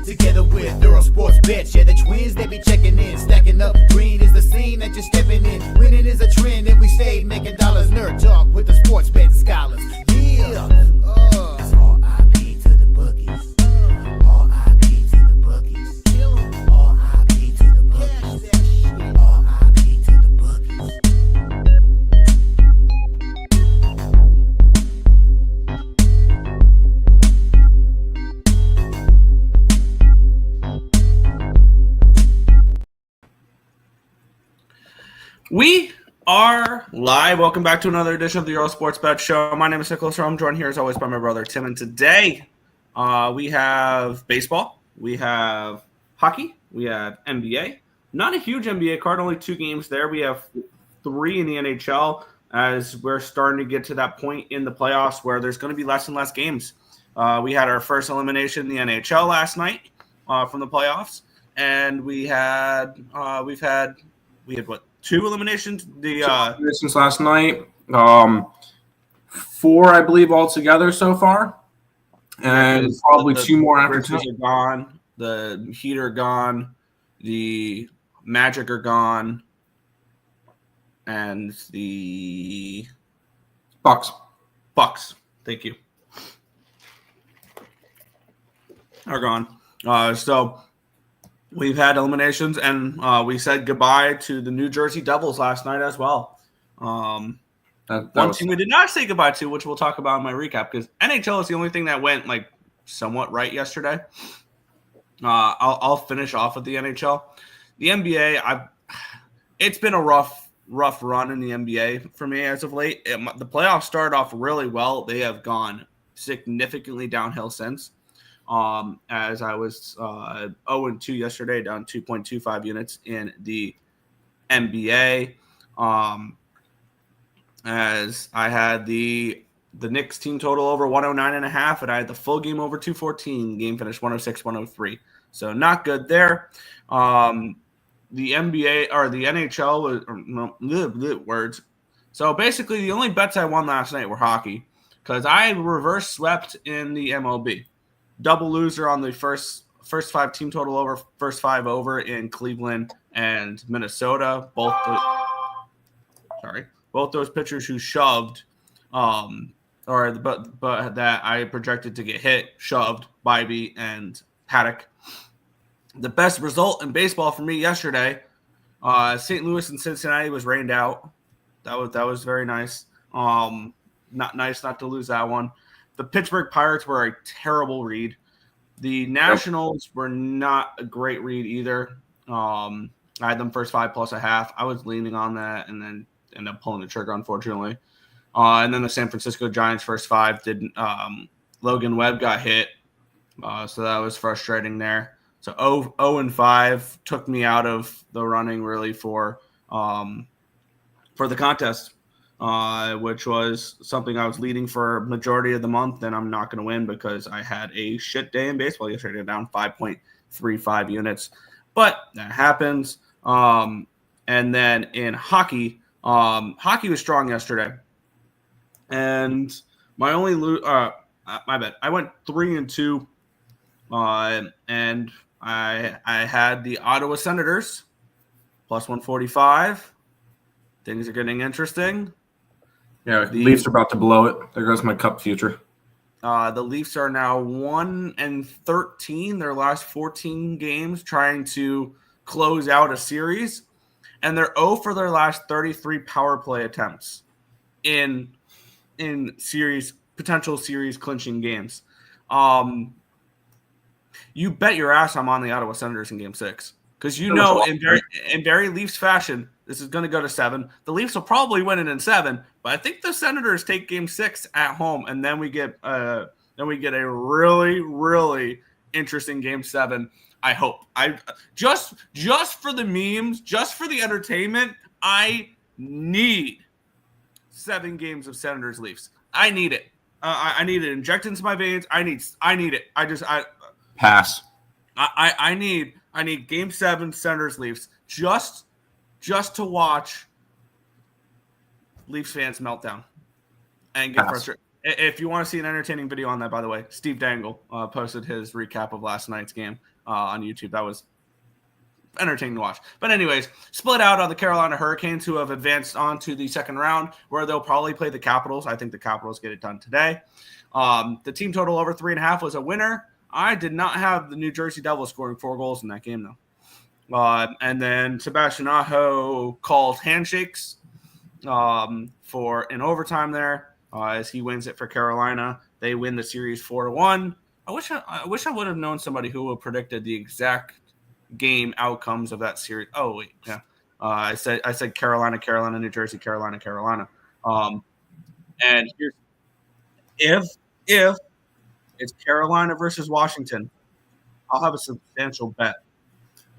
Together with Earle Sports Bets, yeah, the twins, they be checking in, stacking up. Green is the scene that you're stepping in. Winning is a trend, and we stayed making dollars. Nerd talk with the sports betting scholars. Yeah, it's R.I.P. to the bookies. R.I.P. to the bookies. R.I.P. to the bookies. R.I.P. to the bookies. We are live. Welcome back to another edition of the Earle Sports Bet Show. My name is Nicholas. I'm joined here as always by my brother Tim. And today we have baseball, we have hockey, we have NBA. Not a huge NBA card, only 2 games there. We have 3 in the NHL as we're starting to get to that point in the playoffs where there's going to be less and less games. We had our first elimination in the NHL last night from the playoffs, and we had what? 2 eliminations. Since last night, 4, I believe, altogether so far, and probably 2 more after tonight. Are gone. The Heat are gone. The Magic are gone, and the Bucks. Thank you. Are gone. So. We've had eliminations, and we said goodbye to the New Jersey Devils last night as well. One team we did not say goodbye to, which we'll talk about in my recap, because NHL is the only thing that went somewhat right yesterday. I'll finish off with the NHL. The NBA, it's been a rough run in the NBA for me as of late. The playoffs started off really well. They have gone significantly downhill since. As I was 0-2 yesterday, down 2.25 units in the NBA. As I had the Knicks team total over 109.5, and I had the full game over 214. Game finished 106-103. So not good there. The NBA or the NHL was words. So basically, the only bets I won last night were hockey because I reverse swept in the MLB. Double loser on the first 5 team total over, first 5 over in Cleveland and Minnesota. Both those pitchers who shoved, but that I projected to get hit, shoved Bybee and Paddock. The best result in baseball for me yesterday, St. Louis and Cincinnati was rained out. That was very nice. Not nice not to lose that one. The Pittsburgh Pirates were a terrible read. The Nationals were not a great read either. I had them first 5 plus a half. I was leaning on that and then ended up pulling the trigger, unfortunately. And then the San Francisco Giants first 5 didn't. Logan Webb got hit, so that was frustrating there. So 0-5 took me out of the running really for the contest. Which was something I was leading for majority of the month, and I'm not going to win because I had a shit day in baseball yesterday, down 5.35 units. But that happens. And then in hockey, hockey was strong yesterday. And my only my bad. I went 3-2, and I had the Ottawa Senators plus 145. Things are getting interesting. Yeah, the Leafs are about to blow it. There goes my Cup future. The Leafs are now 1-13, their last 14 games, trying to close out a series, and they're 0 for their last 33 power play attempts in potential series clinching games. You bet your ass I'm on the Ottawa Senators in Game 6 because in very Leafs fashion. This is going to go to 7. The Leafs will probably win it in 7, but I think the Senators take Game 6 at home, and then we get a really, really interesting Game 7. I hope. I just for the memes, just for the entertainment, I need 7 games of Senators Leafs. I need it. I need it injected into my veins. I need it. Pass. I need Game 7 Senators Leafs just to watch Leafs fans meltdown and get frustrated. If you want to see an entertaining video on that, by the way, Steve Dangle posted his recap of last night's game on YouTube. That was entertaining to watch. But anyways, split out on the Carolina Hurricanes, who have advanced on to the second round, where they'll probably play the Capitals. I think the Capitals get it done today. The team total over 3.5 was a winner. I did not have the New Jersey Devils scoring 4 goals in that game, though. And then Sebastian Aho called handshakes for an overtime there. As he wins it for Carolina. They win the series 4-1. I wish I would have known somebody who would have predicted the exact game outcomes of that series. Oh wait, yeah. I said Carolina, New Jersey, Carolina. And here's if it's Carolina versus Washington, I'll have a substantial bet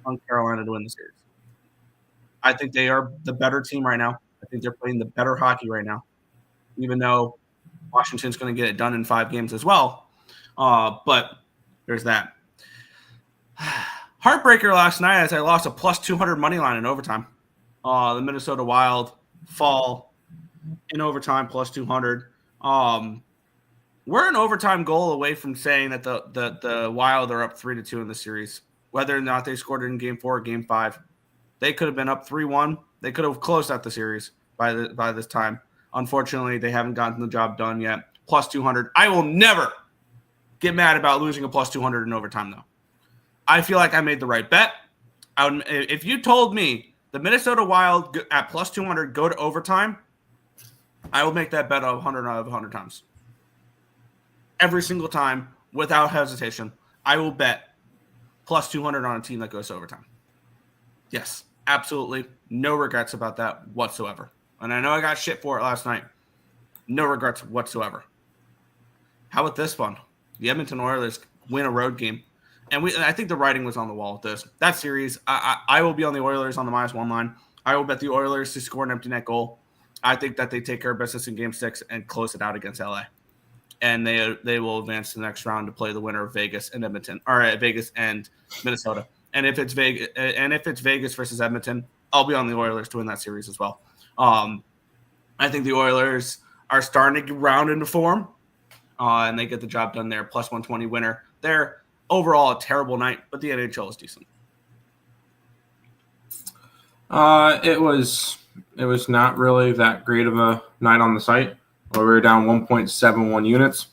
on Carolina to win the series. I think they are the better team right now. I think they're playing the better hockey right now. Even though Washington's going to get it done in 5 games as well. But there's that. Heartbreaker last night as I lost a plus 200 money line in overtime. The Minnesota Wild fall in overtime plus 200. We're an overtime goal away from saying that the Wild are up 3-2 in the series. Whether or not they scored it in Game 4 or Game 5, they could have been up 3-1. They could have closed out the series by this time. Unfortunately, they haven't gotten the job done yet. Plus 200. I will never get mad about losing a plus 200 in overtime, though. I feel like I made the right bet. If you told me the Minnesota Wild at plus 200 go to overtime, I will make that bet 100 out of 100 times. Every single time, without hesitation, I will bet plus 200 on a team that goes to overtime. Yes, absolutely. No regrets about that whatsoever. And I know I got shit for it last night. No regrets whatsoever. How about this one? The Edmonton Oilers win a road game. And I think the writing was on the wall with this. That series, I will be on the Oilers on the -1 line. I will bet the Oilers to score an empty net goal. I think that they take care of business in Game 6 and close it out against LA. And they will advance to the next round to play the winner of Vegas and Edmonton, or Vegas and Minnesota. And if it's Vegas versus Edmonton, I'll be on the Oilers to win that series as well. I think the Oilers are starting to round into form, and they get the job done there. Plus 120 winner. They're overall a terrible night, but the NHL is decent. It was not really that great of a night on the site. We were down 1.71 units.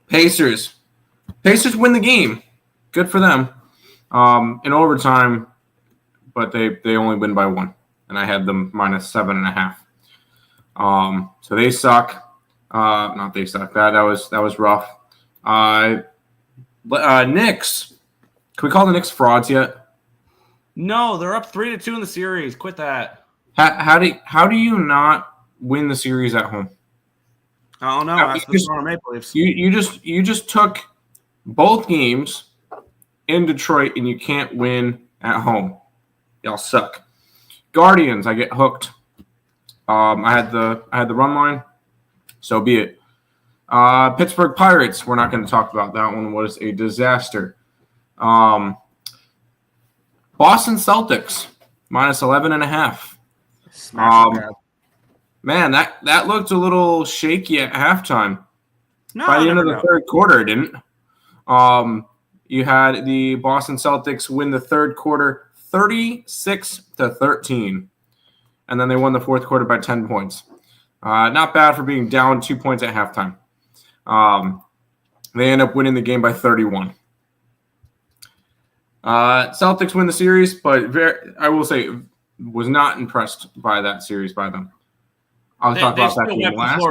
Pacers win the game. Good for them. In overtime, but they only win by 1. And I had them -7.5. So they suck. Not they suck. That was rough. Knicks. Can we call the Knicks frauds yet? No, they're up 3-2 in the series. Quit that. How do you not win the series at home? I don't know. That's the Toronto Maple Leafs. You just took both games in Detroit and you can't win at home. Y'all suck. Guardians, I get hooked. I had the run line, so be it. Pittsburgh Pirates, we're not going to talk about that one. Was a disaster. Boston Celtics -11.5. Man, that looked a little shaky at halftime. No, by the end of the third quarter, it didn't. You had the Boston Celtics win the third quarter 36-13, and then they won the fourth quarter by 10 points. Not bad for being down 2 points at halftime. They end up winning the game by 31. Celtics win the series, but I will say was not impressed by that series by them. I'll talk about that game last.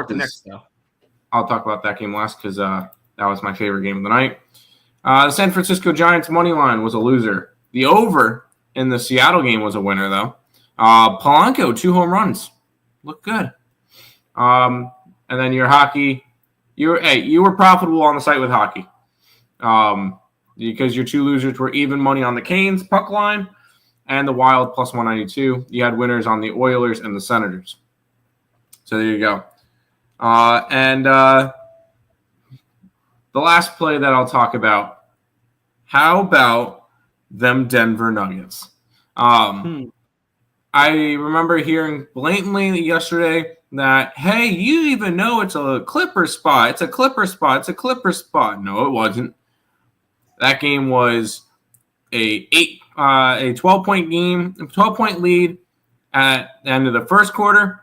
I'll talk about that game last because that was my favorite game of the night. The San Francisco Giants money line was a loser. The over in the Seattle game was a winner, though. Polanco, 2 home runs. Looked good. And then your hockey, you were profitable on the site with hockey. Because your 2 losers were even money on the Canes puck line and the Wild plus 192. You had winners on the Oilers and the Senators. So there you go. And the last play that I'll talk about, how about them Denver Nuggets? I remember hearing blatantly yesterday that, hey, you even know it's a Clipper spot. It's a Clipper spot. It's a Clipper spot. No, it wasn't. That game was a 12-point game, 12-point lead at the end of the first quarter.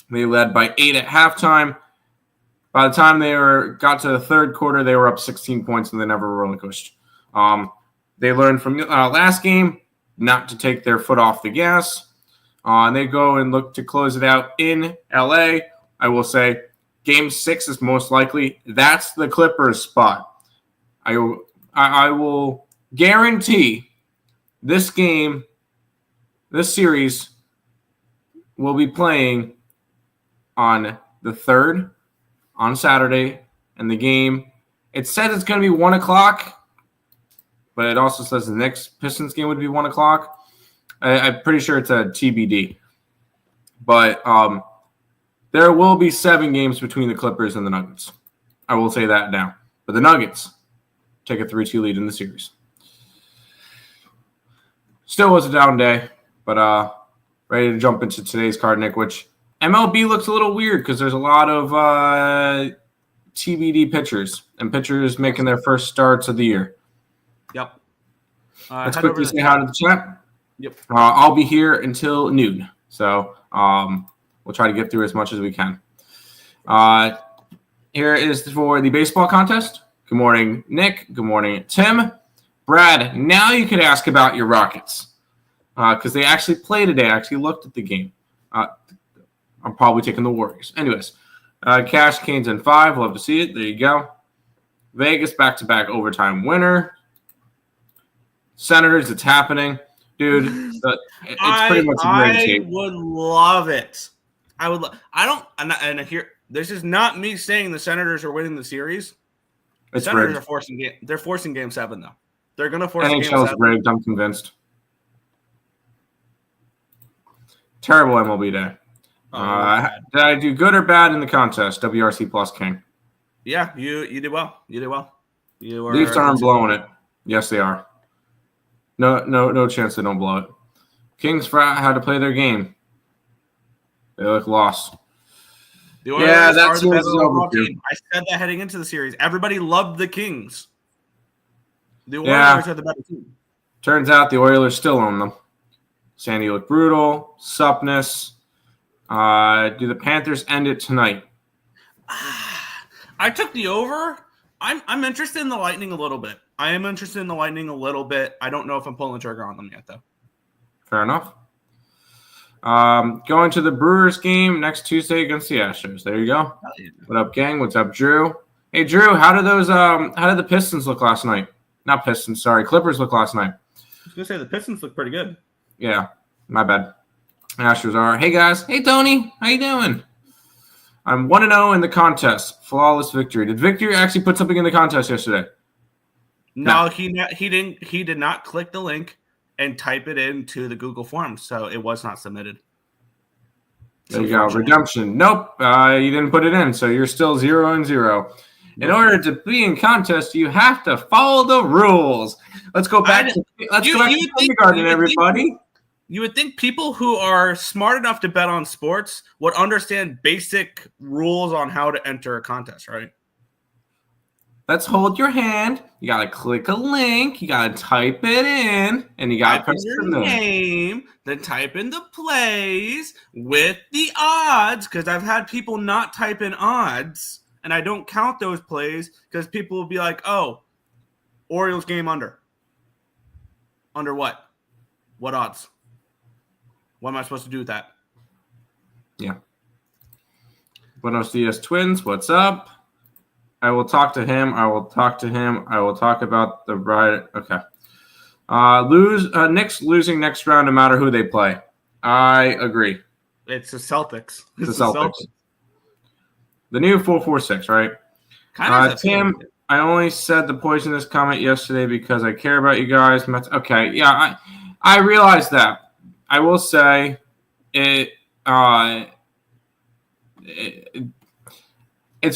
They led by 8 at halftime. By the time they got to the third quarter, they were up 16 points, and they never relinquished. They learned from last game not to take their foot off the gas. And they go and look to close it out in LA. I will say Game 6 is most likely. That's the Clippers spot. I will guarantee this series will be playing on the 3rd on Saturday. And the game, it says it's going to be 1 o'clock, but it also says the next Pistons game would be 1 o'clock. I'm pretty sure it's a TBD. But there will be 7 games between the Clippers and the Nuggets. I will say that now. But the Nuggets take a 3-2 lead in the series. Still was a down day, but ready to jump into today's card, Nick, which MLB looks a little weird because there's a lot of TBD pitchers and pitchers making their first starts of the year. Yep. Let's quickly say hi to the chat. Yep. I'll be here until noon, so we'll try to get through as much as we can. Here is for the baseball contest. Good morning, Nick. Good morning, Tim. Brad, now you could ask about your Rockets because they actually played today. I actually looked at the game. I'm probably taking the Warriors. Anyways, Cash Canes in 5. Love to see it. There you go. Vegas back-to-back overtime winner. Senators, it's happening. Dude, it's pretty much a great shape. I would love it. I would. And here, this is not me saying the Senators are winning the series. The Senators are forcing game. They're forcing Game 7 though. They're going to force Game 7. NHL's rigged. I'm convinced. Terrible MLB day. Did I do good or bad in the contest? WRC plus King. Yeah, you did well. You did well. Leafs aren't blowing it. Yes, they are. No chance they don't blow it. Kings forgot how to play their game. They look lost. Yeah, that's over. I said that heading into the series. Everybody loved the Kings. The Oilers are the better team. Turns out the Oilers still own them. Sandy looked brutal. Suppness. Do the Panthers end it tonight? I took the over. I'm interested in the Lightning a little bit. I am interested in the Lightning a little bit. I don't know if I'm pulling the trigger on them yet, though. Fair enough. Going to the Brewers game next Tuesday against the Astros. There you go. What up, gang? What's up, Drew? Hey, Drew. How did the Pistons look last night? Not Pistons. Sorry, Clippers look last night. I was gonna say the Pistons look pretty good. Yeah, my bad. Astros are. Hey guys. Hey Tony. How you doing? I'm 1-0 in the contest. Flawless victory. Did Victor actually put something in the contest yesterday? No, he didn't. He did not click the link and type it into the Google Forms, so it was not submitted. There you go. Redemption. Nope. You didn't put it in, so you're still 0-0. In order to be in contest, you have to follow the rules. Let's go back to kindergarten, everybody. You would think people who are smart enough to bet on sports would understand basic rules on how to enter a contest, right? Let's hold your hand. You got to click a link. You got to type it in. And you got to press your name. Then type in the plays with the odds. Because I've had people not type in odds. And I don't count those plays because people will be like, oh, Orioles game under. Under what? What odds? What am I supposed to do with that? Yeah. Buenos dias, twins. What's up? I will talk to him. I will talk about the bride. Okay. Knicks losing next round no matter who they play. I agree. It's the Celtics. It's the Celtics. The new 4-4-6, right? Tim, I only said the poisonous comment yesterday because I care about you guys. Okay, yeah, I realize that. I will say it's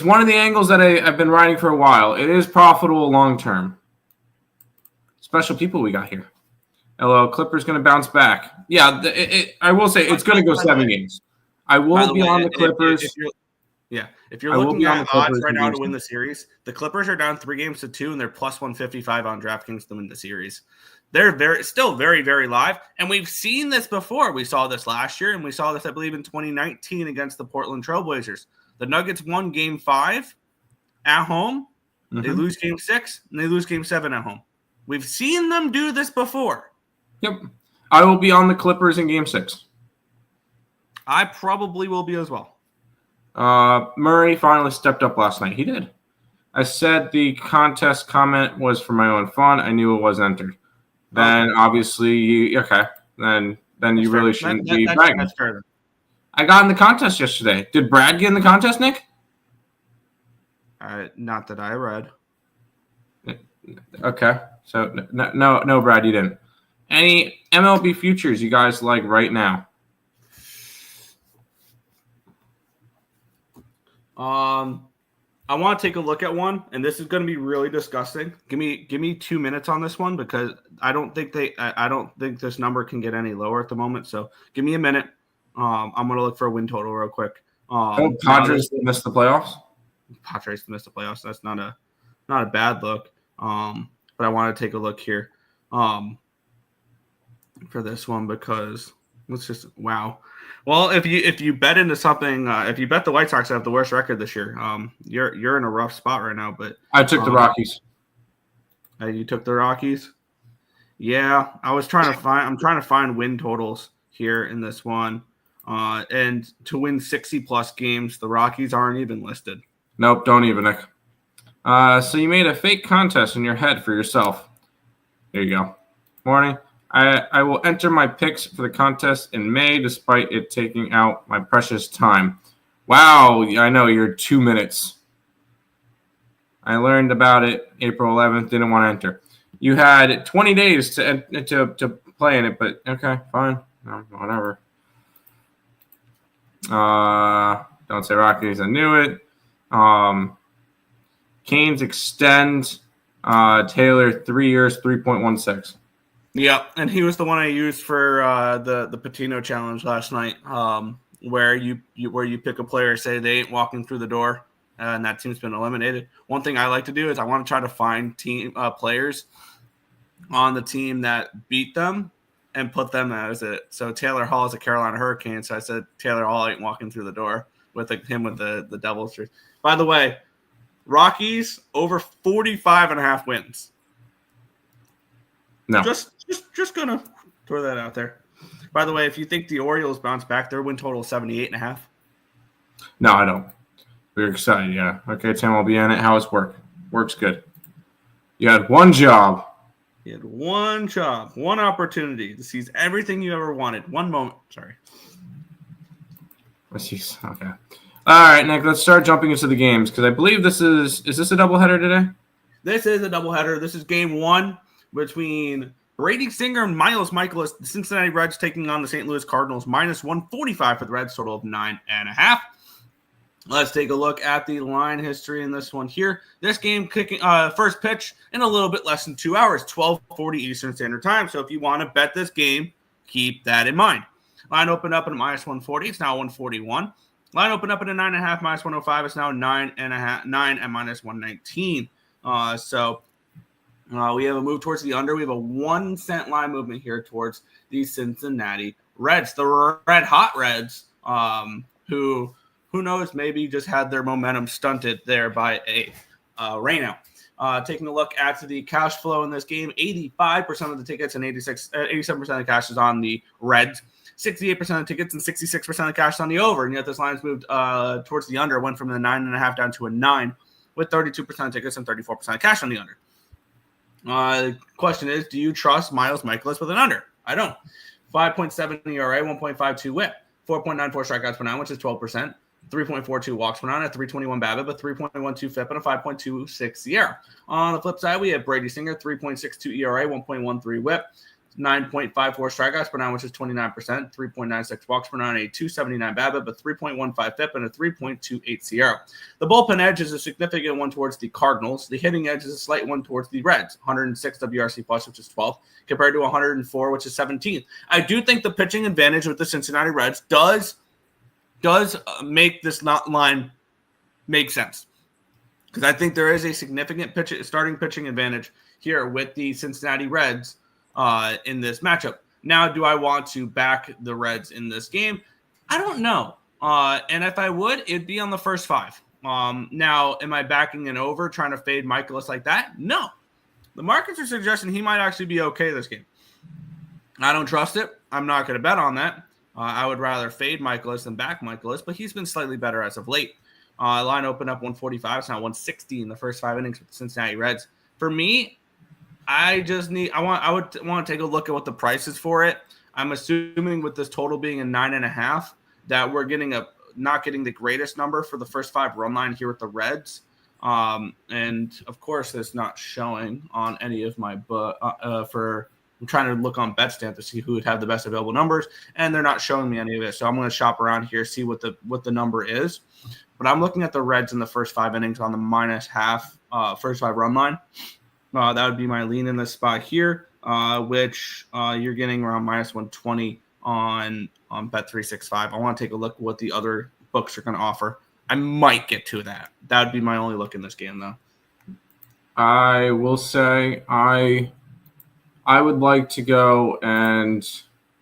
one of the angles that I've been writing for a while. It is profitable long term. Special people we got here. LL Clippers going to bounce back. Yeah, I will say it's going to go 7 games. I will be on the Clippers. If you're looking at odds right now to win the series, the Clippers are down 3-2, and they're plus 155 on DraftKings to win the series. They're still very, very live, and we've seen this before. We saw this last year, and we saw this, I believe, in 2019 against the Portland Trailblazers. The Nuggets won Game 5 at home. Mm-hmm. They lose Game 6, and they lose Game 7 at home. We've seen them do this before. Yep. I will be on the Clippers in Game 6. I probably will be as well. Murray finally stepped up last night. He did. I said the contest comment was for my own fun. I knew it was entered. Then obviously, then you really shouldn't be bragging. That's fair. I got in the contest yesterday. Did Brad get in the contest, Nick? Not that I read. Okay. So no, Brad, you didn't. Any MLB futures you guys like right now? I want to take a look at one, and this is going to be really disgusting. Give me 2 minutes on this one because I don't think this number can get any lower at the moment. So give me a minute. I'm going to look for a win total real quick. Padres missed the playoffs. Padres missed the playoffs. That's not a bad look. But I want to take a look here for this one because let's just wow. Well, if you bet into something, if you bet the White Sox have the worst record this year, you're in a rough spot right now. But I took the Rockies. You took the Rockies. Yeah, I'm trying to find win totals here in this one, and to win 60+ games, the Rockies aren't even listed. Nope, don't even, Nick. So you made a fake contest in your head for yourself. There you go. Morning. I will enter my picks for the contest in May, despite it taking out my precious time. Wow, I know, you're 2 minutes. I learned about it April 11th, didn't want to enter. You had 20 days to play in it, but okay, fine. No, whatever. Don't say Rockies, I knew it. Canes extend Taylor 3 years, 3.16. Yeah, and he was the one I used for the Patino challenge last night, where you pick a player, say they ain't walking through the door, and that team's been eliminated. One thing I like to do is I want to try to find team players on the team that beat them and put them as it. So Taylor Hall is a Carolina Hurricane, so I said Taylor Hall ain't walking through the door with him with the Devils. By the way, Rockies over 45.5 wins. No. Just gonna throw that out there. By the way, if you think the Orioles bounce back, their win total is 78.5. No, I don't. We're excited, yeah. Okay, Tim, I'll be in it. How's work? Work's good. You had one job. You had one job, one opportunity to seize everything you ever wanted. One moment. Sorry. Okay. All right, Nick, let's start jumping into the games because I believe this is this a doubleheader today? This is a doubleheader. This is game one between Brady Singer and Miles Michaelis. The Cincinnati Reds taking on the St. Louis Cardinals, minus 145 for the Reds, total of 9.5. Let's take a look at the line history in this one here. This game kicking first pitch in a little bit less than 2 hours, 12:40 Eastern Standard Time. So if you want to bet this game, keep that in mind. Line opened up at minus 140. It's now 141. Line opened up at a 9.5, minus 105. It's now 9.5, 9 at minus 119. We have a move towards the under. We have a 1 cent line movement here towards the Cincinnati Reds, the red hot Reds, who knows, maybe just had their momentum stunted there by a rainout. Taking a look at the cash flow in this game, 85% of the tickets and 87% of the cash is on the Reds. 68% of the tickets and 66% of the cash is on the over. And yet this line's moved towards the under. It went from the 9.5 down to a 9 with 32% of tickets and 34% of cash on the under. The question is, do you trust Miles Michaelis with an under? I don't. 5.7 ERA, 1.52 whip, 4.94 strikeouts per nine, which is 12%. 3.42 walks per nine, a 3.21 BABIP, a 3.12 FIP, and a 5.26 SIERA. On the flip side, we have Brady Singer, 3.62 ERA, 1.13 whip, 9.54 strikeouts per nine, which is 29%, 3.96 walks per nine, a 279 BABIP, a 3.15 FIP, and a 3.28 SIERA. The bullpen edge is a significant one towards the Cardinals. The hitting edge is a slight one towards the Reds, 106 WRC plus, which is 12th, compared to 104, which is 17th. I do think the pitching advantage with the Cincinnati Reds does make this line make sense, because I think there is a significant starting pitching advantage here with the Cincinnati Reds in this matchup. Now, do I want to back the Reds in this game? I don't know. And if I would, it'd be on the first five. Now, am I backing an over, trying to fade Michaelis like that? No. The markets are suggesting he might actually be okay this game. I don't trust it. I'm not going to bet on that. I would rather fade Michaelis than back Michaelis, but he's been slightly better as of late. Line opened up 145. It's now 160 in the first 5 innings with the Cincinnati Reds. For me, I would want to take a look at what the price is for it. I'm assuming with this total being a 9.5 that we're not getting the greatest number for the first 5 run line here with the Reds. And of course, it's not showing on any of my I'm trying to look on BetStamp to see who would have the best available numbers, and they're not showing me any of it. So I'm going to shop around here, see what the number is. But I'm looking at the Reds in the first 5 innings on the -0.5 first 5 run line. That would be my lean in this spot here, which you're getting around -120 on Bet365. I want to take a look at what the other books are going to offer. I might get to that. That would be my only look in this game, though. I will say I would like to go and,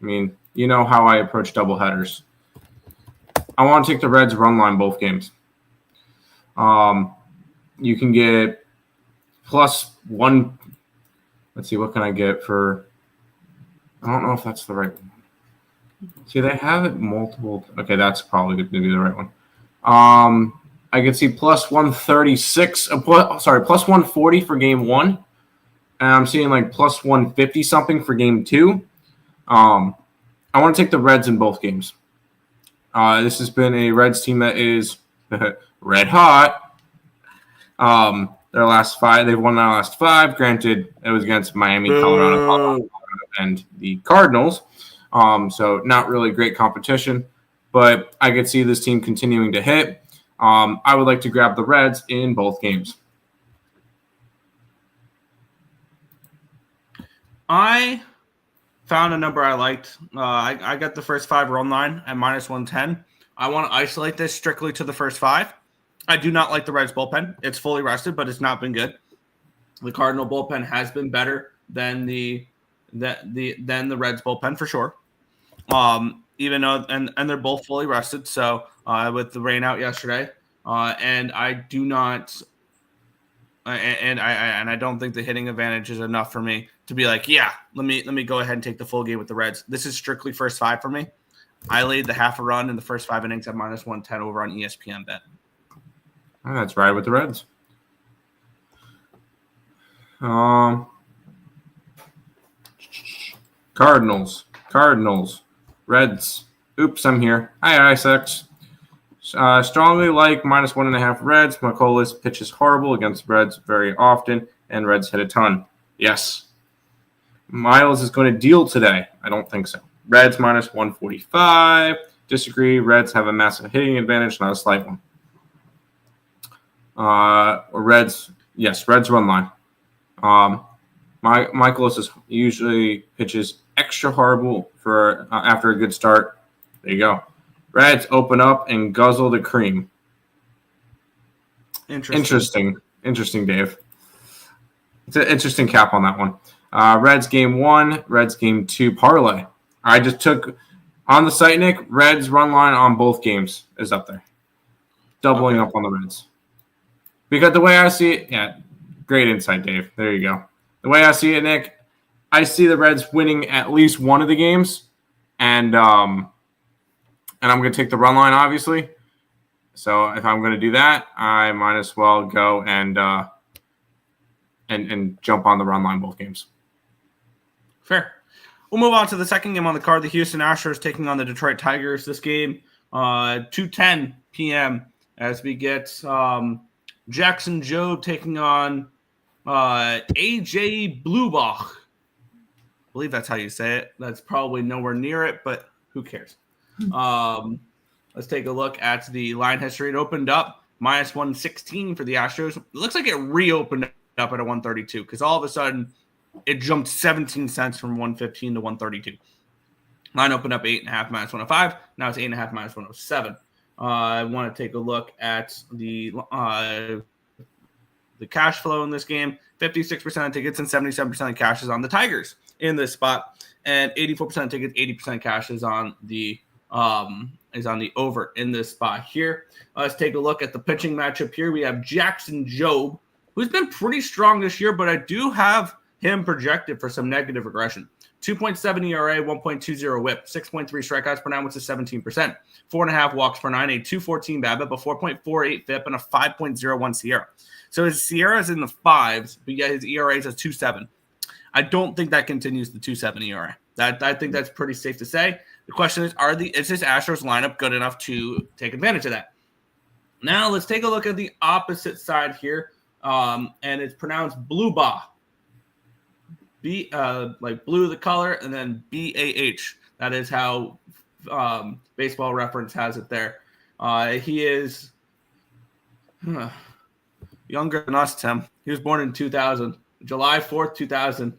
I mean, you know how I approach doubleheaders. I want to take the Reds run line both games. You can get +1. Let's see, what can I get for? I don't know if that's the right one. See, they have it multiple. Okay, that's probably going to be the right one. I could see +136. +140 for game 1. And I'm seeing like +150 something for game 2. I want to take the Reds in both games. This has been a Reds team that is red hot. Their last 5, they've won their last 5. Granted, it was against Miami, Colorado, and the Cardinals. So not really great competition, but I could see this team continuing to hit. I would like to grab the Reds in both games. I found a number I liked. I got the first 5 run line at -110. I want to isolate this strictly to the first 5. I do not like the Reds bullpen. It's fully rested, but it's not been good. The Cardinal bullpen has been better than the Reds bullpen for sure. Even though and they're both fully rested. So with the rain out yesterday, and I do not. And I don't think the hitting advantage is enough for me to be like, yeah, let me go ahead and take the full game with the Reds. This is strictly first 5 for me. I laid the half a run in the first 5 innings at -110 over on ESPN Bet. Oh, that's right with the Reds. Cardinals, Reds. Oops, I'm here. Hi, Isaacs. Strongly like -1.5 Reds. Michaelis pitches horrible against Reds very often, and Reds hit a ton. Yes. Miles is going to deal today. I don't think so. Reds -145. Disagree. Reds have a massive hitting advantage, not a slight one. Reds run line. Michaelis usually pitches extra horrible for after a good start. There you go. Reds open up and guzzle the cream. Interesting, Dave. It's an interesting cap on that one. Reds game 1, Reds game 2 parlay. I just took on the site, Nick. Reds run line on both games is up there, doubling up on the Reds. Because the way I see it, yeah, great insight, Dave. There you go. The way I see it, Nick, I see the Reds winning at least one of the games, and I'm going to take the run line, obviously. So if I'm going to do that, I might as well go and jump on the run line both games. Fair. We'll move on to the second game on the card. The Houston Astros taking on the Detroit Tigers. This game, 2:10 p.m. as we get Jackson Jobe taking on AJ Blubach. believe that's how you say it. That's probably nowhere near it, but who cares? Let's take a look at the line history. It opened up minus 116 for the Astros. It looks like it reopened up at a 132 because all of a sudden it jumped 17 cents from 115 to 132. Line opened up 8.5 minus 105. Now it's 8.5 minus 107. I want to take a look at the cash flow in this game. 56% of tickets and 77% of cash is on the Tigers in this spot, and 84% of tickets, 80% of cash is on the over in this spot here. Let's take a look at the pitching matchup here. We have Jackson Jobe, who's been pretty strong this year, but I do have him projected for some negative regression. 2.7 ERA, 1.20 whip, 6.3 strikeouts per nine, which is 17%. 4.5 walks per nine, a 2.14 BABIP, a 4.48 FIP, and a 5.01 SIERA. So his SIERA is in the fives, but yet his ERA is a 2.7. I don't think that continues the 2.7 ERA. I think that's pretty safe to say. The question is, is this Astros lineup good enough to take advantage of that? Now let's take a look at the opposite side here, and it's pronounced Bluebah. Like blue the color, and then BAH. That is how Baseball Reference has it there. He is younger than us, Tim. He was born in 2000, July 4th, 2000.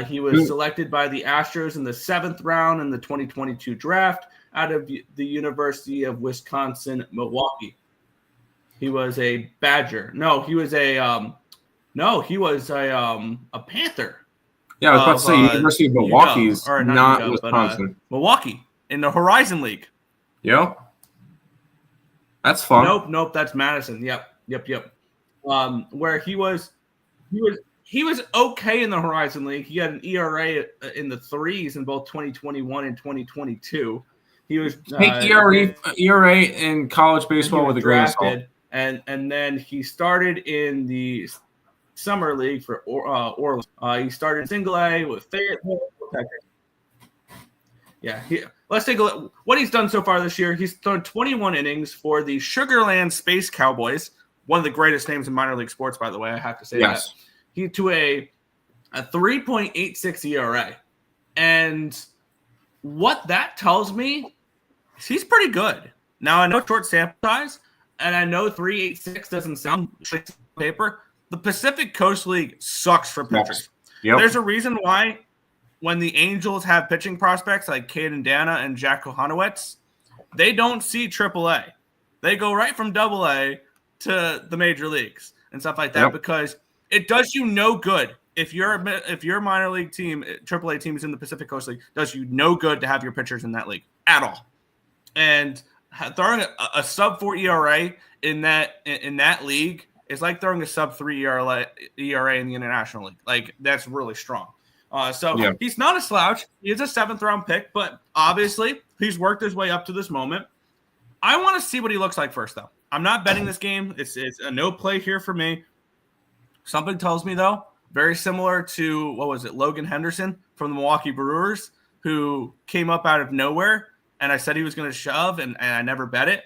He was selected by the Astros in the 7th round in the 2022 draft out of the University of Wisconsin-Milwaukee. He was a Badger. No, he was a Panther. Yeah, I was about to say University of Milwaukee's not Wisconsin. Milwaukee in the Horizon League. Yep. That's fun. Nope. That's Madison. Yep. Where he was okay in the Horizon League. He had an ERA in the threes in both 2021 and 2022. He was ERA in college baseball with a grain of salt. And then he started in the summer league for Earle. He started in single A with Fayetteville. Yeah, let's take a look. What he's done so far this year, he's thrown 21 innings for the Sugarland Space Cowboys, one of the greatest names in minor league sports, by the way. I have to say that. He to a 3.86 ERA. And what that tells me is he's pretty good. Now, I know short sample size, and I know 3.86 doesn't sound like paper. The Pacific Coast League sucks for pitchers. Yep. There's a reason why when the Angels have pitching prospects like Caden Dana and Jack Kohanowitz, they don't see AAA. They go right from AA to the major leagues and stuff like that because it does you no good. If your minor league team, AAA team is in the Pacific Coast League, does you no good to have your pitchers in that league at all. And throwing a sub-4 ERA in that league is like throwing a sub-3 ERA in the International League. Like, that's really strong. He's not a slouch. He is a 7th-round pick, but obviously he's worked his way up to this moment. I want to see what he looks like first, though. I'm not betting this game. It's a no play here for me. Something tells me, though, very similar to, Logan Henderson from the Milwaukee Brewers, who came up out of nowhere, and I said he was going to shove, and I never bet it.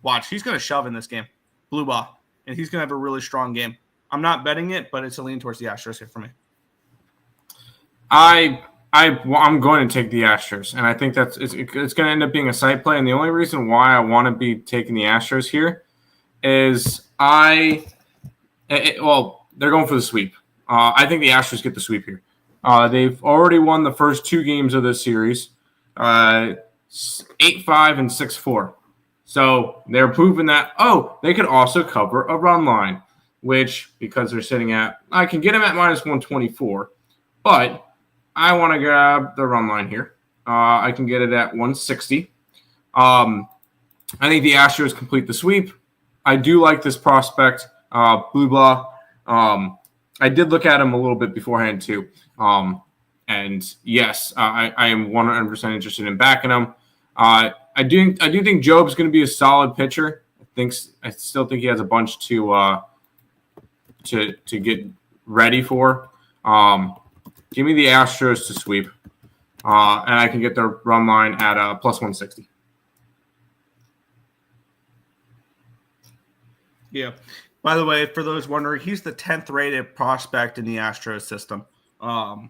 Watch, he's going to shove in this game. Blue ball. And he's going to have a really strong game. I'm not betting it, but it's a lean towards the Astros here for me. I'm going to take the Astros, and I think it's going to end up being a side play. And the only reason why I want to be taking the Astros here is they're going for the sweep. I think the Astros get the sweep here. They've already won the first 2 games of this series, 8-5 and 6-4. So they're proving that, they could also cover a run line, which, because they're sitting at, I can get them at minus 124, but I want to grab the run line here. I can get it at 160. I think the Astros complete the sweep. I do like this prospect, Blue Blah. I did look at him a little bit beforehand, too. And yes, I am 100% interested in backing him. I do think Jobe's going to be a solid pitcher. I still think he has a bunch to get ready for. Give me the Astros to sweep, and I can get their run line at plus 160. Yeah. By the way, for those wondering, he's the 10th rated prospect in the Astros system. So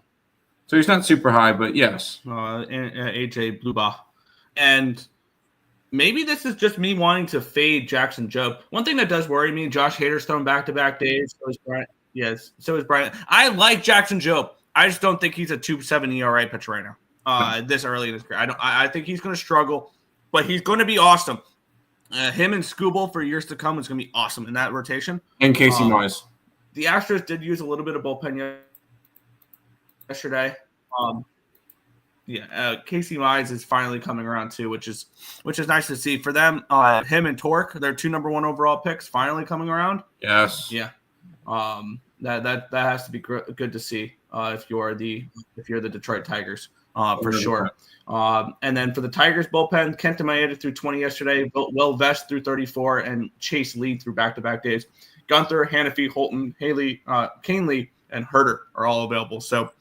So he's not super high, but yes. AJ Bluebaugh. And maybe this is just me wanting to fade Jackson Jobe. One thing that does worry me, Josh Hader's thrown back-to-back days. So is Brian. Yes, so is Brian. I like Jackson Jobe. I just don't think he's a 2.7 ERA pitcher right now. This early in his career. I think he's going to struggle, but he's going to be awesome. Him and Skubal for years to come is going to be awesome in that rotation. And Casey Mize. The Astros did use a little bit of bullpen yesterday. Casey Mize is finally coming around too, which is nice to see for them. Him and Torque, their 2 number 1 overall picks, finally coming around. Yes. Yeah. That has to be good to see if you're the Detroit Tigers for sure. And then for the Tigers bullpen, Kenta Maeda threw 20 yesterday, Will Vest threw 34, and Chase Lee threw back-to-back days. Gunther, Hannafy, Holton, Haley, Canely, and Herter are all available. So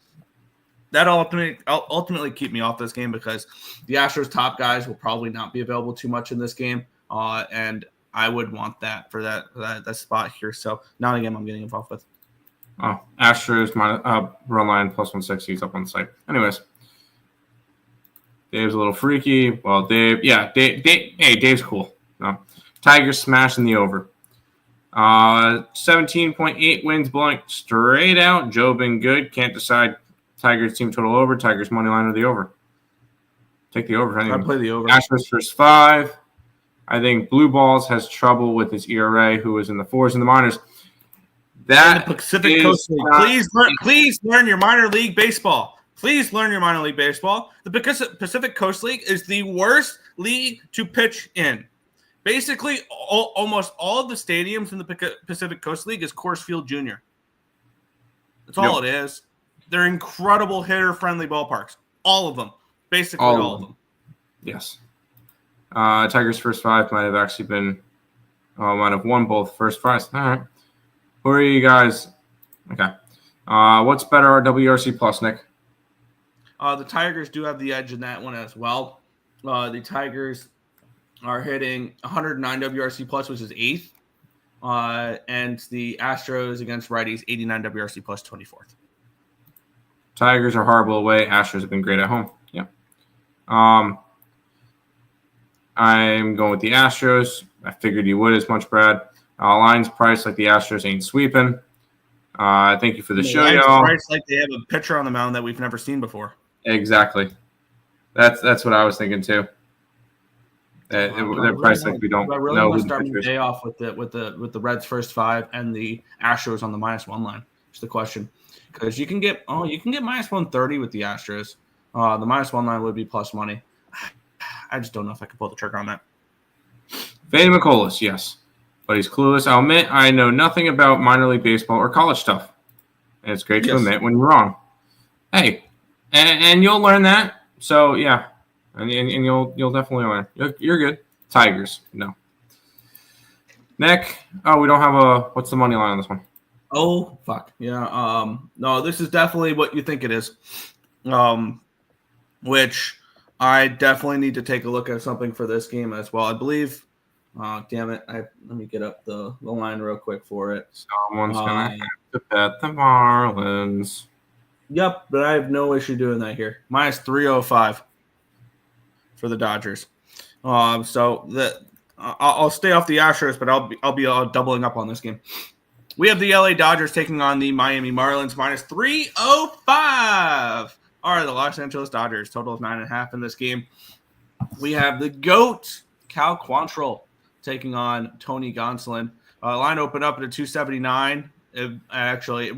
that ultimately keep me off this game because the Astros top guys will probably not be available too much in this game. And I would want that for that spot here. So not a game I'm getting involved with. Oh, Astros run line plus 160 is up on the site. Anyways, Dave's a little freaky. Well, Dave's cool. No. Tigers smashing the over. 17.8 wins blank straight out. Joe been good. Can't decide. Tigers team total over. Tigers money line or the over. Take the over. I play the over. Astros first 5. I think Blue Balls has trouble with his ERA, who is in the 4s in the minors. That the Pacific Coast League. Please learn your minor league baseball. Please learn your minor league baseball. The Pacific Coast League is the worst league to pitch in. Basically, almost all of the stadiums in the Pacific Coast League is Coors Field Jr. That's all it is. They're incredible hitter-friendly ballparks. All of them. Basically all of them. Yes. Tigers first 5 might have actually been might have won both first 5. All right. Who are you guys? Okay. What's better, our WRC plus, Nick? The Tigers do have the edge in that one as well. The Tigers are hitting 109 WRC plus, which is 8th. And the Astros against righties, 89 WRC plus, 24th. Tigers are horrible away. Astros have been great at home. Yeah. I'm going with the Astros. I figured you would as much, Brad. Lines priced like the Astros ain't sweeping. Thank you for the show, y'all. Priced like they have a pitcher on the mound that we've never seen before. Exactly. That's what I was thinking too. They're priced like we don't know. I really want to start my day off with the Reds first 5 and the Astros on the -1 line. It's the question. Because you can get -130 with the Astros. The -1 line would be plus money. I just don't know if I can pull the trigger on that. Vanny McColas, yes. But he's clueless. I'll admit I know nothing about minor league baseball or college stuff. And it's great to admit when you're wrong. Hey, and you'll learn that. So, yeah. And you'll definitely learn. You're good. Tigers, no. Nick, we don't have what's the money line on this one? Oh, fuck. Yeah. No, this is definitely what you think it is. Which I definitely need to take a look at something for this game as well. I believe. Damn it! Let me get up the line real quick for it. Someone's gonna have to bet the Marlins. Yep, but I have no issue doing that here. -305 for the Dodgers. I'll stay off the Astros, but I'll be doubling up on this game. We have the LA Dodgers taking on the Miami Marlins -305. All right, the Los Angeles Dodgers total of 9.5 in this game. We have the GOAT Cal Quantrill taking on Tony Gonsolin. Line opened up at a 279. It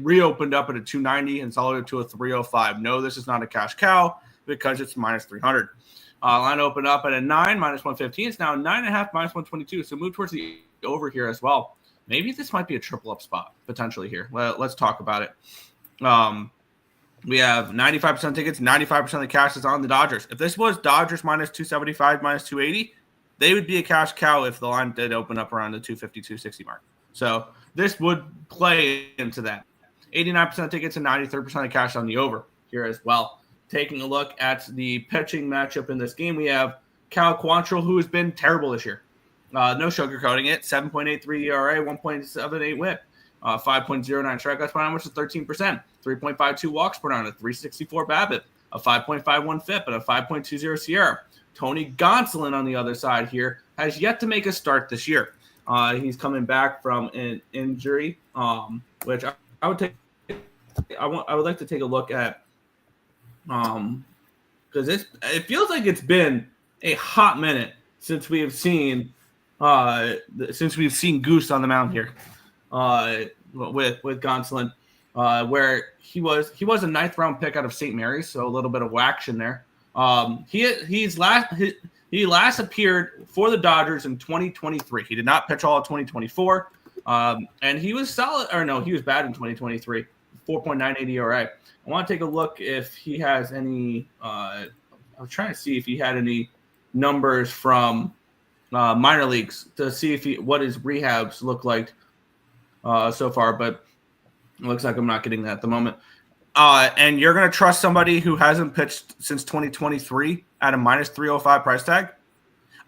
reopened up at a 290 and solid to a 305. No, this is not a cash cow because it's -300. Line opened up at a 9, -115. It's now 9.5, -122. So move towards the over here as well. Maybe this might be a triple up spot potentially here. Let's talk about it. We have 95% tickets, 95% of the cash is on the Dodgers. If this was Dodgers -275, -280, they would be a cash cow if the line did open up around the 250, 260 mark. So this would play into that. 89% of tickets and 93% of cash on the over here as well. Taking a look at the pitching matchup in this game, we have Cal Quantrill, who has been terrible this year. No sugarcoating it. 7.83 ERA, 1.78 WHIP. 5.09 strikeouts per nine, which is 13%. 3.52 walks per nine, a 364 BABIP, a 5.51 FIP, and a 5.20 Sierra. Tony Gonsolin on the other side here has yet to make a start this year. He's coming back from an injury, which I would take. I would like to take a look at, because it feels like it's been a hot minute since we have seen Goose on the mound here, with Gonsolin, where he was a 9th round pick out of St. Mary's, so a little bit of action there. He last appeared for the Dodgers in 2023. He did not pitch all of 2024, and he was solid. Or no, he was bad in 2023. 4.98 ERA. I want to take a look if he has any. I was trying to see if he had any numbers from minor leagues to see if what his rehabs look like so far, but it looks like I'm not getting that at the moment. And you're going to trust somebody who hasn't pitched since 2023 at a minus 305 price tag?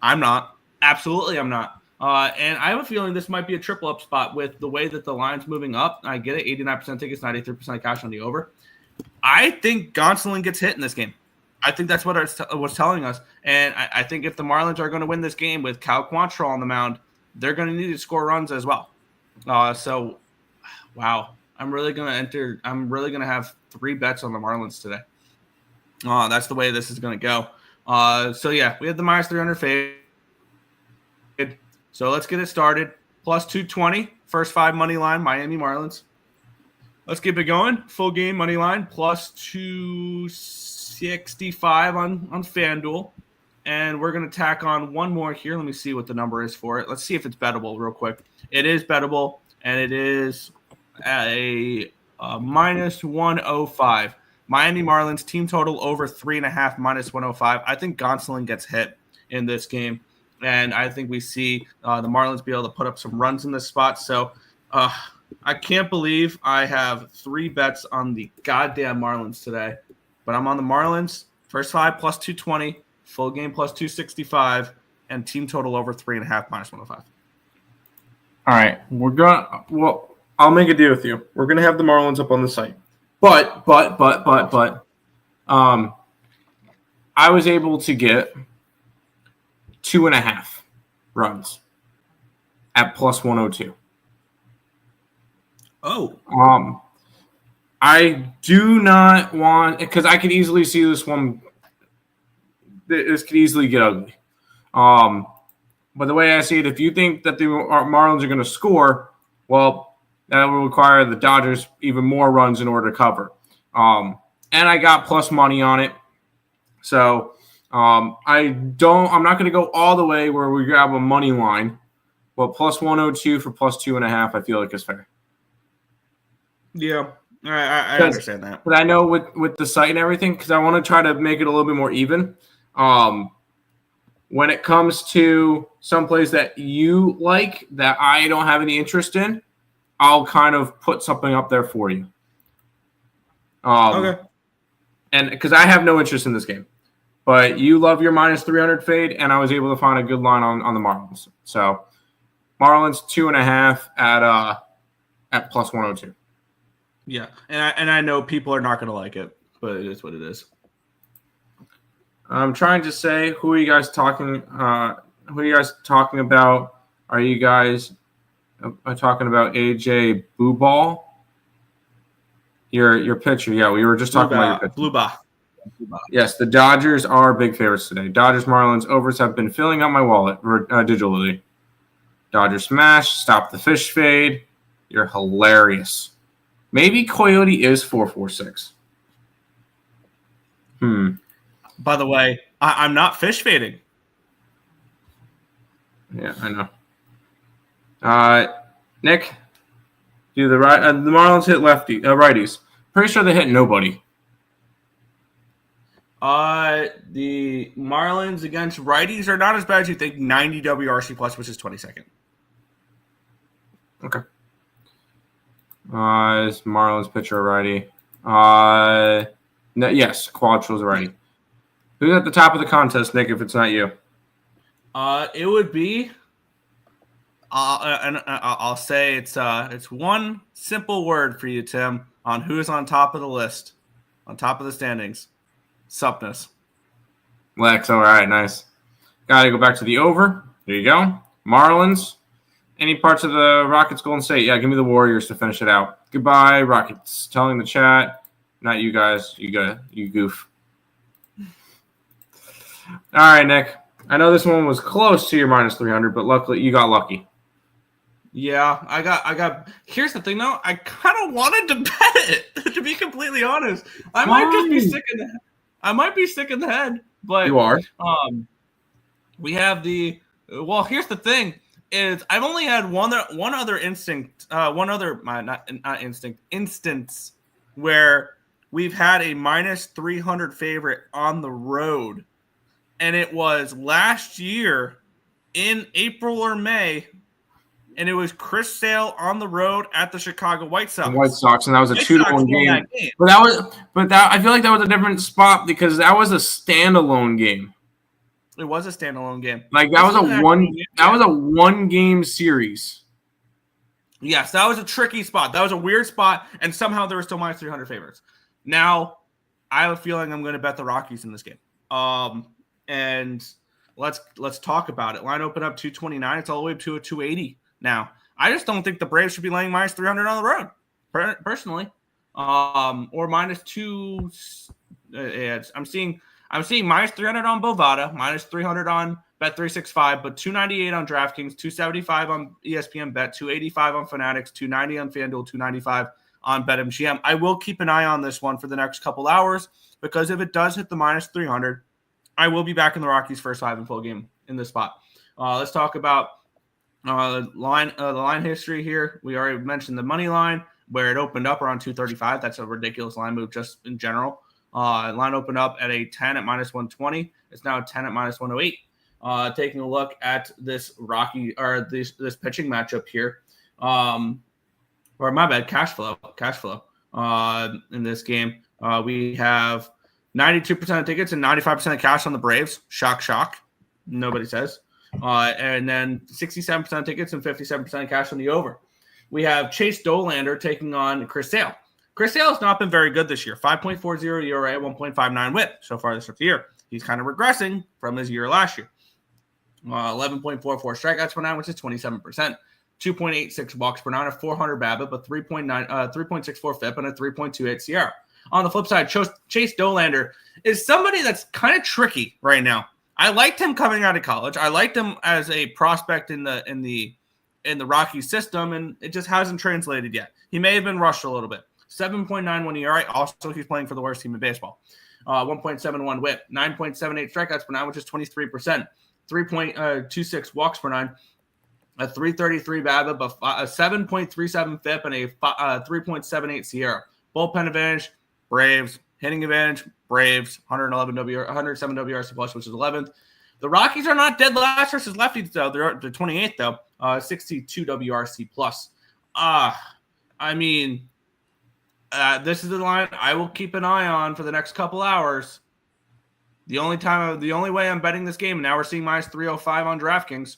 I'm not. Absolutely, I'm not. And I have a feeling this might be a triple up spot with the way that the line's moving up. I get it. 89% tickets, 93% cash on the over. I think Gonsolin gets hit in this game. I think that's what it was telling us. And I think if the Marlins are going to win this game with Cal Quantrill on the mound, they're going to need to score runs as well. So, wow. I'm really going to have 3 bets on the Marlins today. That's the way this is going to go. So, yeah, we have the minus 300 fade. So let's get it started. Plus 220, first 5 money line, Miami Marlins. Let's keep it going. Full game money line, plus 265 on FanDuel. And we're going to tack on one more here. Let me see what the number is for it. Let's see if it's bettable real quick. It is bettable, and it is a minus 105. Miami Marlins team total over 3.5, minus 105. I think Gonsolin gets hit in this game. And I think we see the Marlins be able to put up some runs in this spot. So I can't believe I have 3 bets on the goddamn Marlins today. But I'm on the Marlins, first 5 plus 220, full game plus 265, and team total over 3.5, minus 105. All right. I'll make a deal with you. We're going to have the Marlins up on the site. But I was able to get 2.5 runs at plus 102. Oh. I do not want, because I could easily see this one. This could easily get ugly. But the way I see it, if you think that the Marlins are going to score, well, that will require the Dodgers even more runs in order to cover. And I got plus money on it. So I'm not going to go all the way where we grab a money line, but plus 102 for plus 2.5, I feel like is fair. Yeah, I understand that. But I know with the site and everything, because I want to try to make it a little bit more even. When it comes to some plays that you like that I don't have any interest in, I'll kind of put something up there for you. Okay. And because I have no interest in this game. But you love your minus 300 fade, and I was able to find a good line on the Marlins. So Marlins 2.5 at plus 102. Yeah, and I know people are not going to like it, but it is what it is. I'm trying to say, who are you guys talking? Who are you guys talking about? Are you guys talking about AJ Bubal? Your pitcher, yeah. We were just talking about your pitcher. Blue Bah. Yes, the Dodgers are big favorites today. Dodgers Marlins overs have been filling up my wallet digitally. Dodgers smash, stop the fish fade. You're hilarious. Maybe Coyote is 446. By the way, I'm not fish fading. Yeah, I know. Nick, do the Marlins hit righties. Pretty sure they hit nobody. The Marlins against righties are not as bad as you think. 90 WRC plus, which is 22nd. Okay. Is Marlins pitcher a righty? No, yes, Quantrill's a righty. Who's at the top of the contest, Nick, if it's not you? It would be I'll say it's one simple word for you, Tim, on who's on top of the list, on top of the standings. Supness. Lex, all right, nice. Got to go back to the over. There you go. Marlins. Any parts of the Rockets, Golden State? Yeah, give me the Warriors to finish it out. Goodbye, Rockets. Telling the chat. Not you guys. You goof. All right, Nick. I know this one was close to your minus 300, but luckily you got lucky. Yeah, I got. Here's the thing, though. I kind of wanted to bet it. To be completely honest, I might just be sick in the. I might be sick in the head, but you are. We have the. Well, here's the thing: is I've only had one other instance where we've had a minus 300 favorite on the road, and it was last year in April or May. And it was Chris Sale on the road at the Chicago White Sox. And that was a 2-1 game. But I feel like that was a different spot because that was a standalone game. It was a standalone game. Like that was a one-game series. Yes, that was a tricky spot. That was a weird spot, and somehow there were still minus 300 favorites. Now, I have a feeling I'm going to bet the Rockies in this game. And let's talk about it. Line open up 229. It's all the way up to a 280. Now, I just don't think the Braves should be laying minus 300 on the road, personally, or minus 2. I'm seeing minus 300 on Bovada, minus 300 on Bet365, but 298 on DraftKings, 275 on ESPN Bet, 285 on Fanatics, 290 on FanDuel, 295 on BetMGM. I will keep an eye on this one for the next couple hours because if it does hit the minus 300, I will be back in the Rockies' first 5 and full game in this spot. Let's talk about the line history here. We already mentioned the money line where it opened up around 235. That's a ridiculous line move just in general. Line opened up at a 10 at minus 120. It's now a 10 at minus 108. Taking a look at this this pitching matchup here. Or my bad, cash flow. In this game, we have 92% of tickets and 95% of cash on the Braves. Shock. Nobody says. And then 67% of tickets and 57% of cash on the over. We have Chase Dolander taking on Chris Sale. Chris Sale has not been very good this year. 5.40 ERA, 1.59 WHIP so far this year. He's kind of regressing from his year last year. 11.44 strikeouts per nine, which is 27%. 2.86 walks per nine, a 400 BABIP, a 3.64 FIP, and a 3.28 CR. On the flip side, Chase Dolander is somebody that's kind of tricky right now. I liked him coming out of college. I liked him as a prospect in the Rockies system, and it just hasn't translated yet. He may have been rushed a little bit. 7.91 ERA. Also, he's playing for the worst team in baseball. 1.71 WHIP, 9.78 strikeouts per nine, which is 23%. 3.26 walks per nine, a 333 BABIP, a 7.37 FIP, and a 3.78 SIERA. Bullpen advantage, Braves. Hitting advantage, Braves, 107 WRC plus, which is 11th. The Rockies are not dead last versus lefties, though. They're 28th, though. 62 WRC plus. This is the line I will keep an eye on for the next couple hours. The only way I'm betting this game, now we're seeing minus 305 on DraftKings.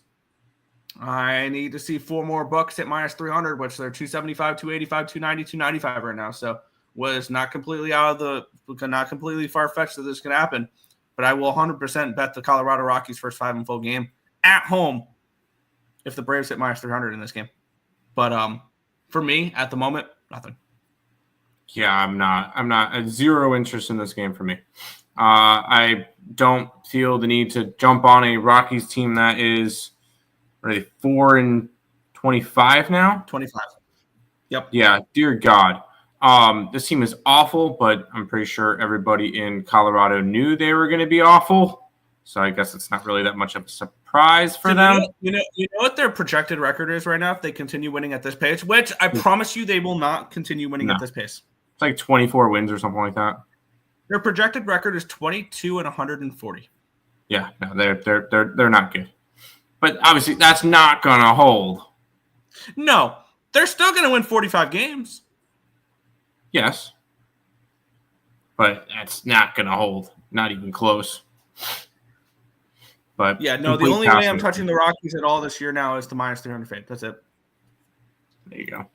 I need to see 4 more books at minus 300, which they're 275, 285, 290, 295 right now. So was not completely not completely far-fetched that this can happen, but I will 100% bet the Colorado Rockies first 5 and full game at home if the Braves hit minus 300 in this game. But for me at the moment, nothing. Yeah, I'm not zero interest in this game for me. I don't feel the need to jump on a Rockies team that is 4-25 now. 25. Yep. Yeah, dear God. This team is awful, but I'm pretty sure everybody in Colorado knew they were going to be awful. So I guess it's not really that much of a surprise for them. You know what their projected record is right now if they continue winning at this pace, which I promise you they will not continue winning at this pace. It's like 24 wins or something like that. Their projected record is 22 and 140. Yeah, no, they're not good. But obviously that's not going to hold. No, they're still going to win 45 games. Yes. But that's not going to hold. Not even close. But yeah, no, the only way I'm touching the Rockies at all this year now is the minus 300 fade. That's it. There you go.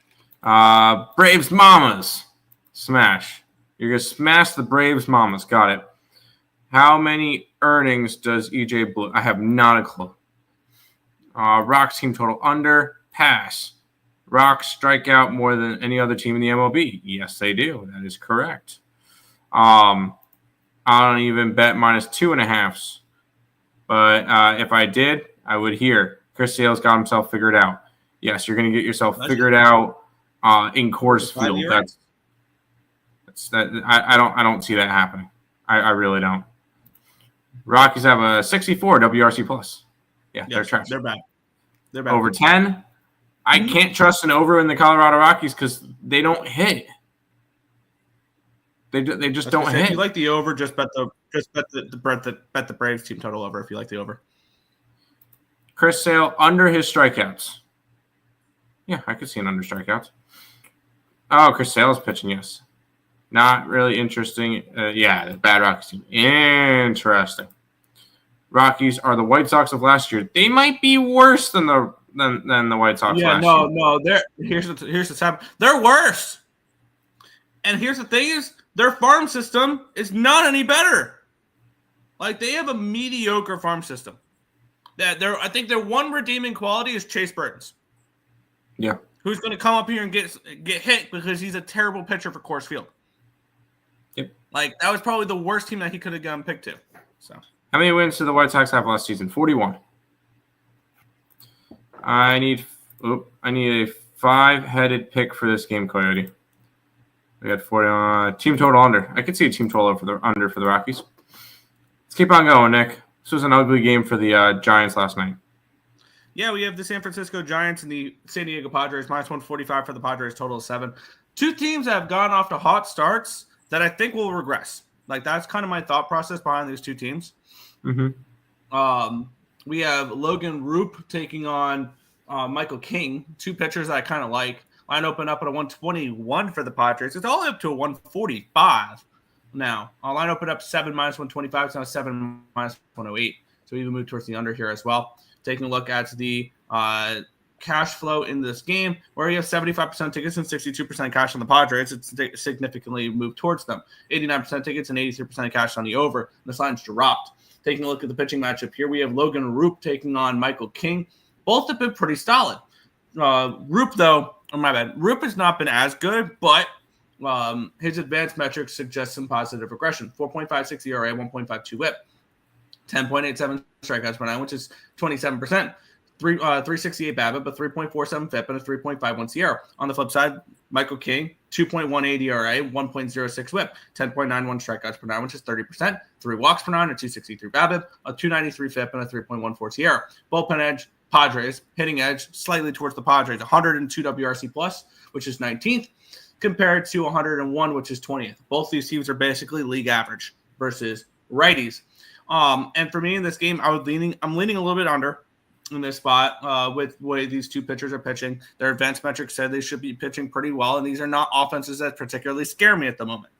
Braves Mamas. Smash. You're going to smash the Braves Mamas. Got it. How many earnings does EJ Blue? I have not a clue. Rocks team total under. Pass. Rocks strike out more than any other team in the MLB. Yes, they do. That is correct. I don't even bet minus 2.5. But if I did, I would hear Chris Sale's got himself figured out. Yes, you're going to get yourself figured out in Coors Field. I don't see that happening. I really don't. Rockies have a 64 WRC plus. Yeah, they're trash. They're bad. Over 10. I can't trust an over in the Colorado Rockies because they don't hit. They just don't hit. If you like the over, just bet the Braves team total over. If you like the over. Chris Sale under his strikeouts. Yeah, I could see an under strikeouts. Oh, Chris Sale's pitching. Yes, not really interesting. Yeah, the bad Rockies team. Interesting. Rockies are the White Sox of last year. They might be worse than the White Sox last year. No. Here's the sad. They're worse. And here's the thing is their farm system is not any better. Like they have a mediocre farm system. I think their one redeeming quality is Chase Burns. Yeah. Who's going to come up here and get hit because he's a terrible pitcher for Coors Field. Yep. Like that was probably the worst team that he could have gotten picked to. So. How many wins did the White Sox have last season? 41. I need a 5-headed pick for this game, Coyote. We got 40 team total under. I could see a team total for the Rockies. Let's keep on going, Nick. This was an ugly game for the Giants last night. Yeah, we have the San Francisco Giants and the San Diego Padres. Minus 145 for the Padres, total of 7. Two teams that have gone off to hot starts that I think will regress. Like that's kind of my thought process behind these two teams. Mm-hmm. We have Logan Roop taking on Michael King, two pitchers that I kind of like. Line open up at a 121 for the Padres. It's all up to a 145 now. Line open up 7 minus 125. It's now 7 minus 108. So we even move towards the under here as well. Taking a look at the cash flow in this game, where you have 75% tickets and 62% cash on the Padres. It's significantly moved towards them. 89% tickets and 83% cash on the over. This line's dropped. Taking a look at the pitching matchup here, we have Logan Roop taking on Michael King. Both have been pretty solid. Roop has not been as good, but his advanced metrics suggest some positive regression. 4.56 ERA, 1.52 WHIP, 10.87 strikeouts per 9, which is 27%. 368 BABIP, but 3.47 FIP, and a 3.51 SIERA. On the flip side, Michael King, 2.18 ERA, 1.06 WHIP, 10.91 strikeouts per 9, which is 30%. 3 walks per 9, a 263 BABIP, a 293 FIP, and a 3.14 SIERA. Bullpen edge, Padres. Hitting edge, slightly towards the Padres. 102 WRC plus, which is 19th, compared to 101, which is 20th. Both these teams are basically league average versus righties. And for me in this game, I'm leaning a little bit under in this spot with the way these two pitchers are pitching. Their advanced metrics said they should be pitching pretty well, and these are not offenses that particularly scare me at the moment.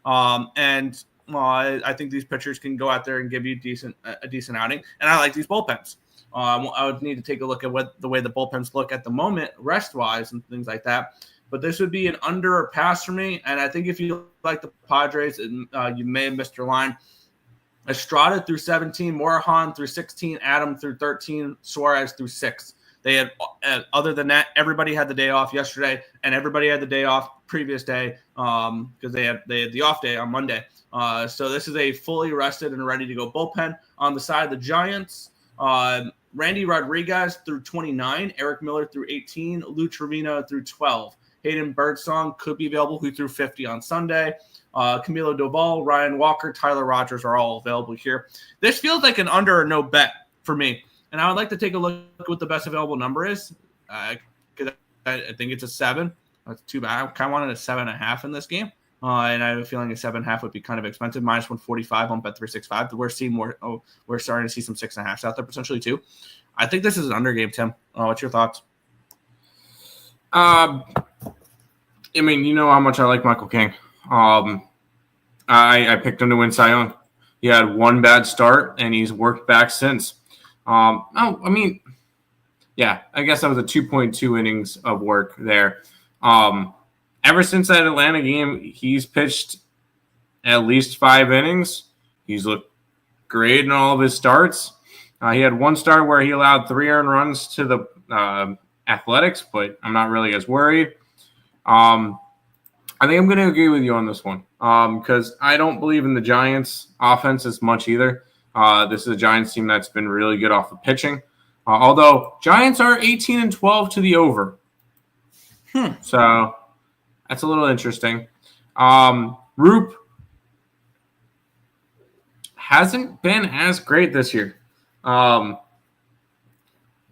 I think these pitchers can go out there and give you a decent outing, and I like these bullpens. I would need to take a look at the way the bullpens look at the moment, rest-wise and things like that. But this would be an under or pass for me, and I think if you like the Padres, you may have missed your line. Estrada through 17, Morahan through 16, Adam through 13, Suarez through 6. They had, other than that, everybody had the day off yesterday, and everybody had the day off previous day because they had the off day on Monday. So this is a fully rested and ready to go bullpen. On the side of the Giants, Randy Rodriguez through 29, Eric Miller through 18, Lou Trevino through 12. Hayden Birdsong could be available, who threw 50 on Sunday. Camilo Doval, Ryan Walker, Tyler Rogers are all available here. This feels like an under or no bet for me. And I would like to take a look at what the best available number is. Because I think it's a 7. That's too bad. I kind of wanted a 7.5 in this game. And I have a feeling a 7.5 would be kind of expensive. Minus 145 on Bet365. We're seeing more. We're starting to see some 6.5s out there potentially too. I think this is an under game, Tim. What's your thoughts? I mean, you know how much I like Michael King. I picked him to win Cy Young. He had one bad start, and he's worked back since. Yeah, I guess that was a 2.2 innings of work there. Ever since that Atlanta game, he's pitched at least 5 innings. He's looked great in all of his starts. He had one start where he allowed 3 earned runs to the Athletics, but I'm not really as worried. I think I'm going to agree with you on this one because I don't believe in the Giants' offense as much either. This is a Giants team that's been really good off of pitching. Although Giants are 18-12 to the over. So that's a little interesting. Roop hasn't been as great this year.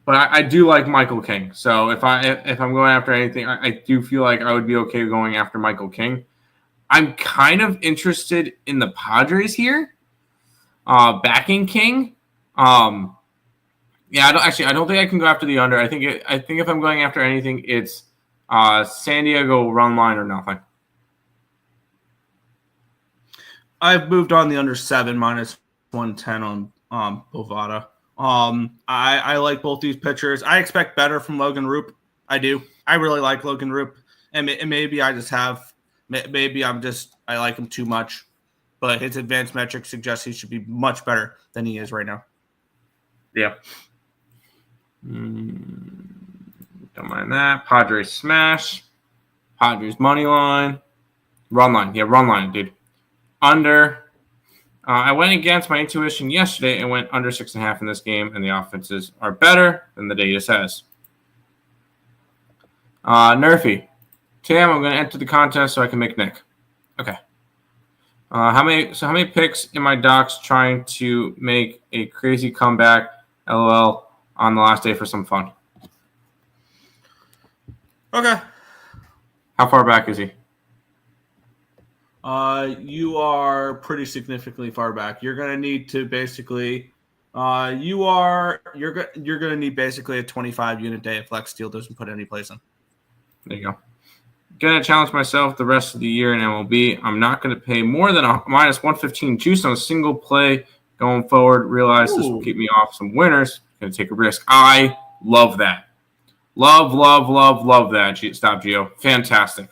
But I do like Michael King. So if I'm going after anything, I do feel like I would be okay going after Michael King. I'm kind of interested in the Padres here, backing King. Yeah, I don't think I can go after the under. I think if I'm going after anything, it's San Diego run line or nothing. I've moved on the under 7 minus 110 on Bovada. I like both these pitchers. I expect better from Logan Roop. I do. I really like Logan Roop, and maybe I like him too much. But his advanced metrics suggest he should be much better than he is right now. Yeah. Don't mind that. Padres smash. Padres money line. Run line. Yeah, run line, dude. Under. I went against my intuition yesterday and went under 6.5 in this game, and the offenses are better than the data says. Nerfy. Tam, I'm going to enter the contest so I can make Nick. Okay. How many picks in my docs trying to make a crazy comeback, LOL, on the last day for some fun? Okay. How far back is he? You are pretty significantly far back. You're gonna need to basically, you're gonna need basically a 25 unit day if Flex Steel doesn't put any place in. There you go. Gonna challenge myself the rest of the year in MLB. I'm not gonna pay more than a minus 115 juice on a single play going forward. Realize this will keep me off some winners. Gonna take a risk. I love that. Love that. Stop, Gio. Fantastic.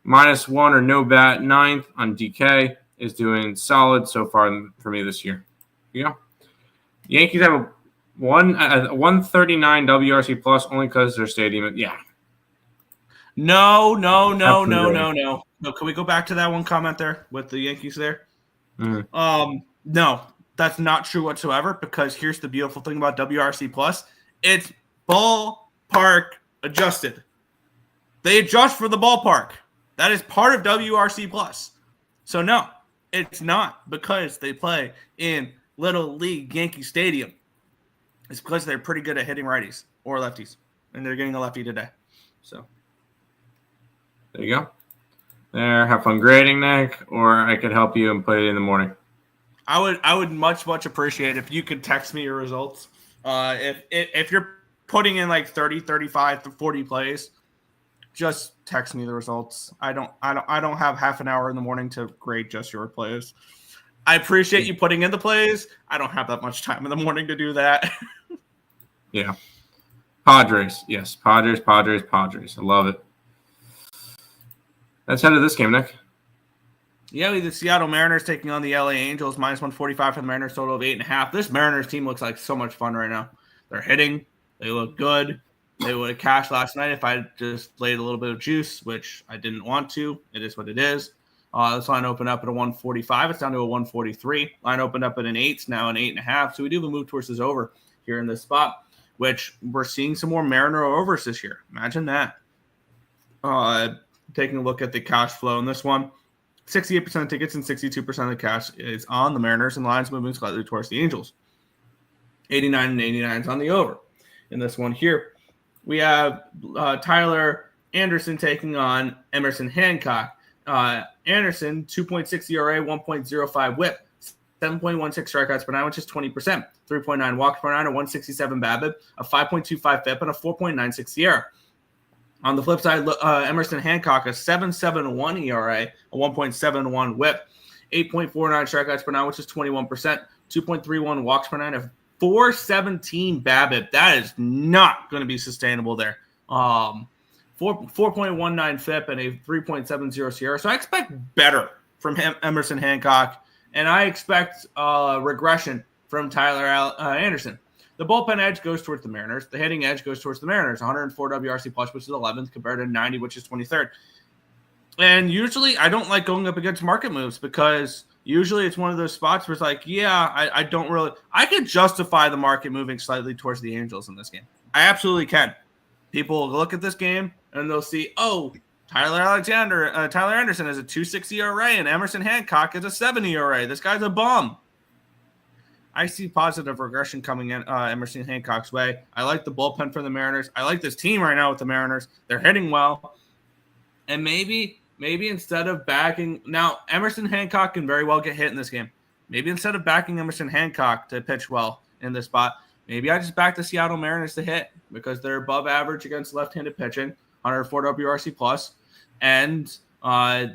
-1 or no bat, 9th on DK is doing solid so far for me this year. Yeah. Yankees have a 139 WRC plus only because their stadium. Yeah. No. Can we go back to that one comment there with the Yankees there? Mm-hmm. No, that's not true whatsoever because here's the beautiful thing about WRC plus. It's ballpark adjusted. They adjust for the ballpark. That is part of WRC plus. So no, it's not because they play in Little League Yankee Stadium. It's because they're pretty good at hitting righties or lefties, and they're getting a lefty today. So there you go. There, have fun grading, Nick, or I could help you and put it in the morning. I would much appreciate if you could text me your results. If you're putting in like 30, 35 to 40 plays, just text me the results. I don't have half an hour in the morning to grade just your plays. I appreciate you putting in the plays. I don't have that much time in the morning to do that. Yeah. Padres. Yes. Padres. I love it. Let's head to this game, Nick. Yeah, we have the Seattle Mariners taking on the LA Angels, -145 for the Mariners, total of 8.5. This Mariners team looks like so much fun right now. They're hitting. They look good. They would have cashed last night if I just laid a little bit of juice, which I didn't want to. It is what it is. This line opened up at a 145. It's down to a 143. Line opened up at an 8. It's now an 8.5. So we do have a move towards this over here in this spot, which we're seeing some more Mariner overs this year. Imagine that. Taking a look at the cash flow in this one, 68% of tickets and 62% of the cash is on the Mariners, and lines moving slightly towards the Angels. 89 and 89 is on the over. In this one here, we have Tyler Anderson taking on Emerson Hancock. Anderson, 2.6 ERA, 1.05 whip, 7.16 strikeouts per nine, which is 20%, 3.9 walks per nine, a 167 BABIP, a 5.25 FIP, and a 4.96 SIERA. On the flip side, Emerson Hancock, a 7.71 ERA, a 1.71 whip, 8.49 strikeouts per nine, which is 21%, 2.31 walks per nine, a 4.17 BABIP. That is not going to be sustainable there. 4.19 FIP and a 3.70 Sierra. So I expect better from Emerson Hancock, and I expect regression from Tyler Anderson. The bullpen edge goes towards the Mariners. The hitting edge goes towards the Mariners. 104 WRC plus, which is 11th, compared to 90, which is 23rd. And usually I don't like going up against market moves because usually it's one of those spots where it's like, yeah, I don't really – I could justify the market moving slightly towards the Angels in this game. I absolutely can. People will look at this game and they'll see, oh, Tyler Anderson has a 2.60 ERA and Emerson Hancock is a 7 ERA. This guy's a bum. I see positive regression coming in Emerson Hancock's way. I like the bullpen for the Mariners. I like this team right now with the Mariners. They're hitting well. And maybe instead of backing – now, Emerson Hancock can very well get hit in this game. Maybe instead of backing Emerson Hancock to pitch well in this spot, maybe I just back the Seattle Mariners to hit because they're above average against left-handed pitching, 104 WRC plus. And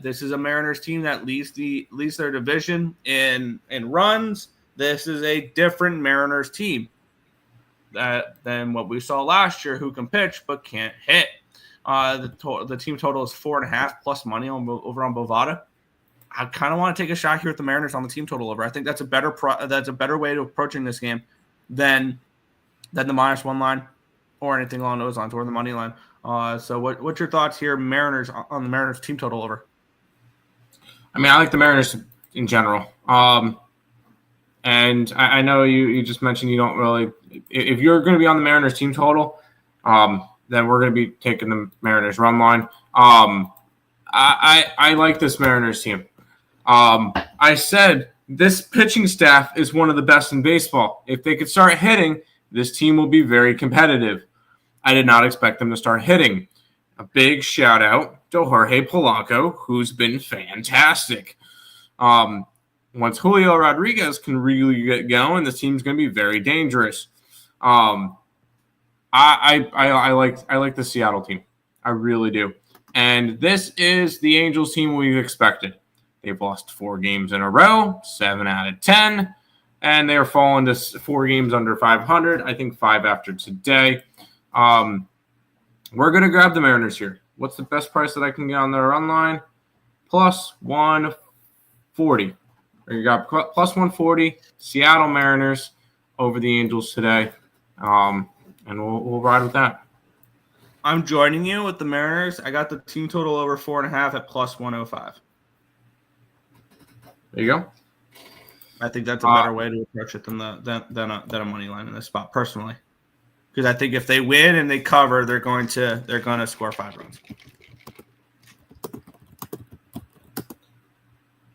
this is a Mariners team that leads their division in runs. This is a different Mariners team than what we saw last year, who can pitch but can't hit. The team total is 4.5 plus money over on Bovada. I kind of want to take a shot here with the Mariners on the team total over. I think that's a better way to approaching this game than the -1 line or anything along those lines, or the money line. So what's your thoughts here, Mariners, on the Mariners team total over? I mean, I like the Mariners in general. And I know you just mentioned you don't really – if you're going to be on the Mariners team total, then we're going to be taking the Mariners run line. I like this Mariners team. I said this pitching staff is one of the best in baseball. If they could start hitting, this team will be very competitive. I did not expect them to start hitting. A big shout out to Jorge Polanco, who's been fantastic. Once Julio Rodriguez can really get going, this team's going to be very dangerous. I like the Seattle team. I really do. And this is the Angels team we expected. They've lost 4 games in a row, 7 out of 10, and they're falling to 4 games under 500. I think 5 after today. We're going to grab the Mariners here. What's the best price that I can get on their run line? Plus 140. You got plus 140, Seattle Mariners over the Angels today. And we'll ride with that. I'm joining you with the Mariners. I got the team total over 4.5 at plus 105. There you go. I think that's a better way to approach it than a money line in this spot, personally. Because I think if they win and they cover, they're going to score 5 runs.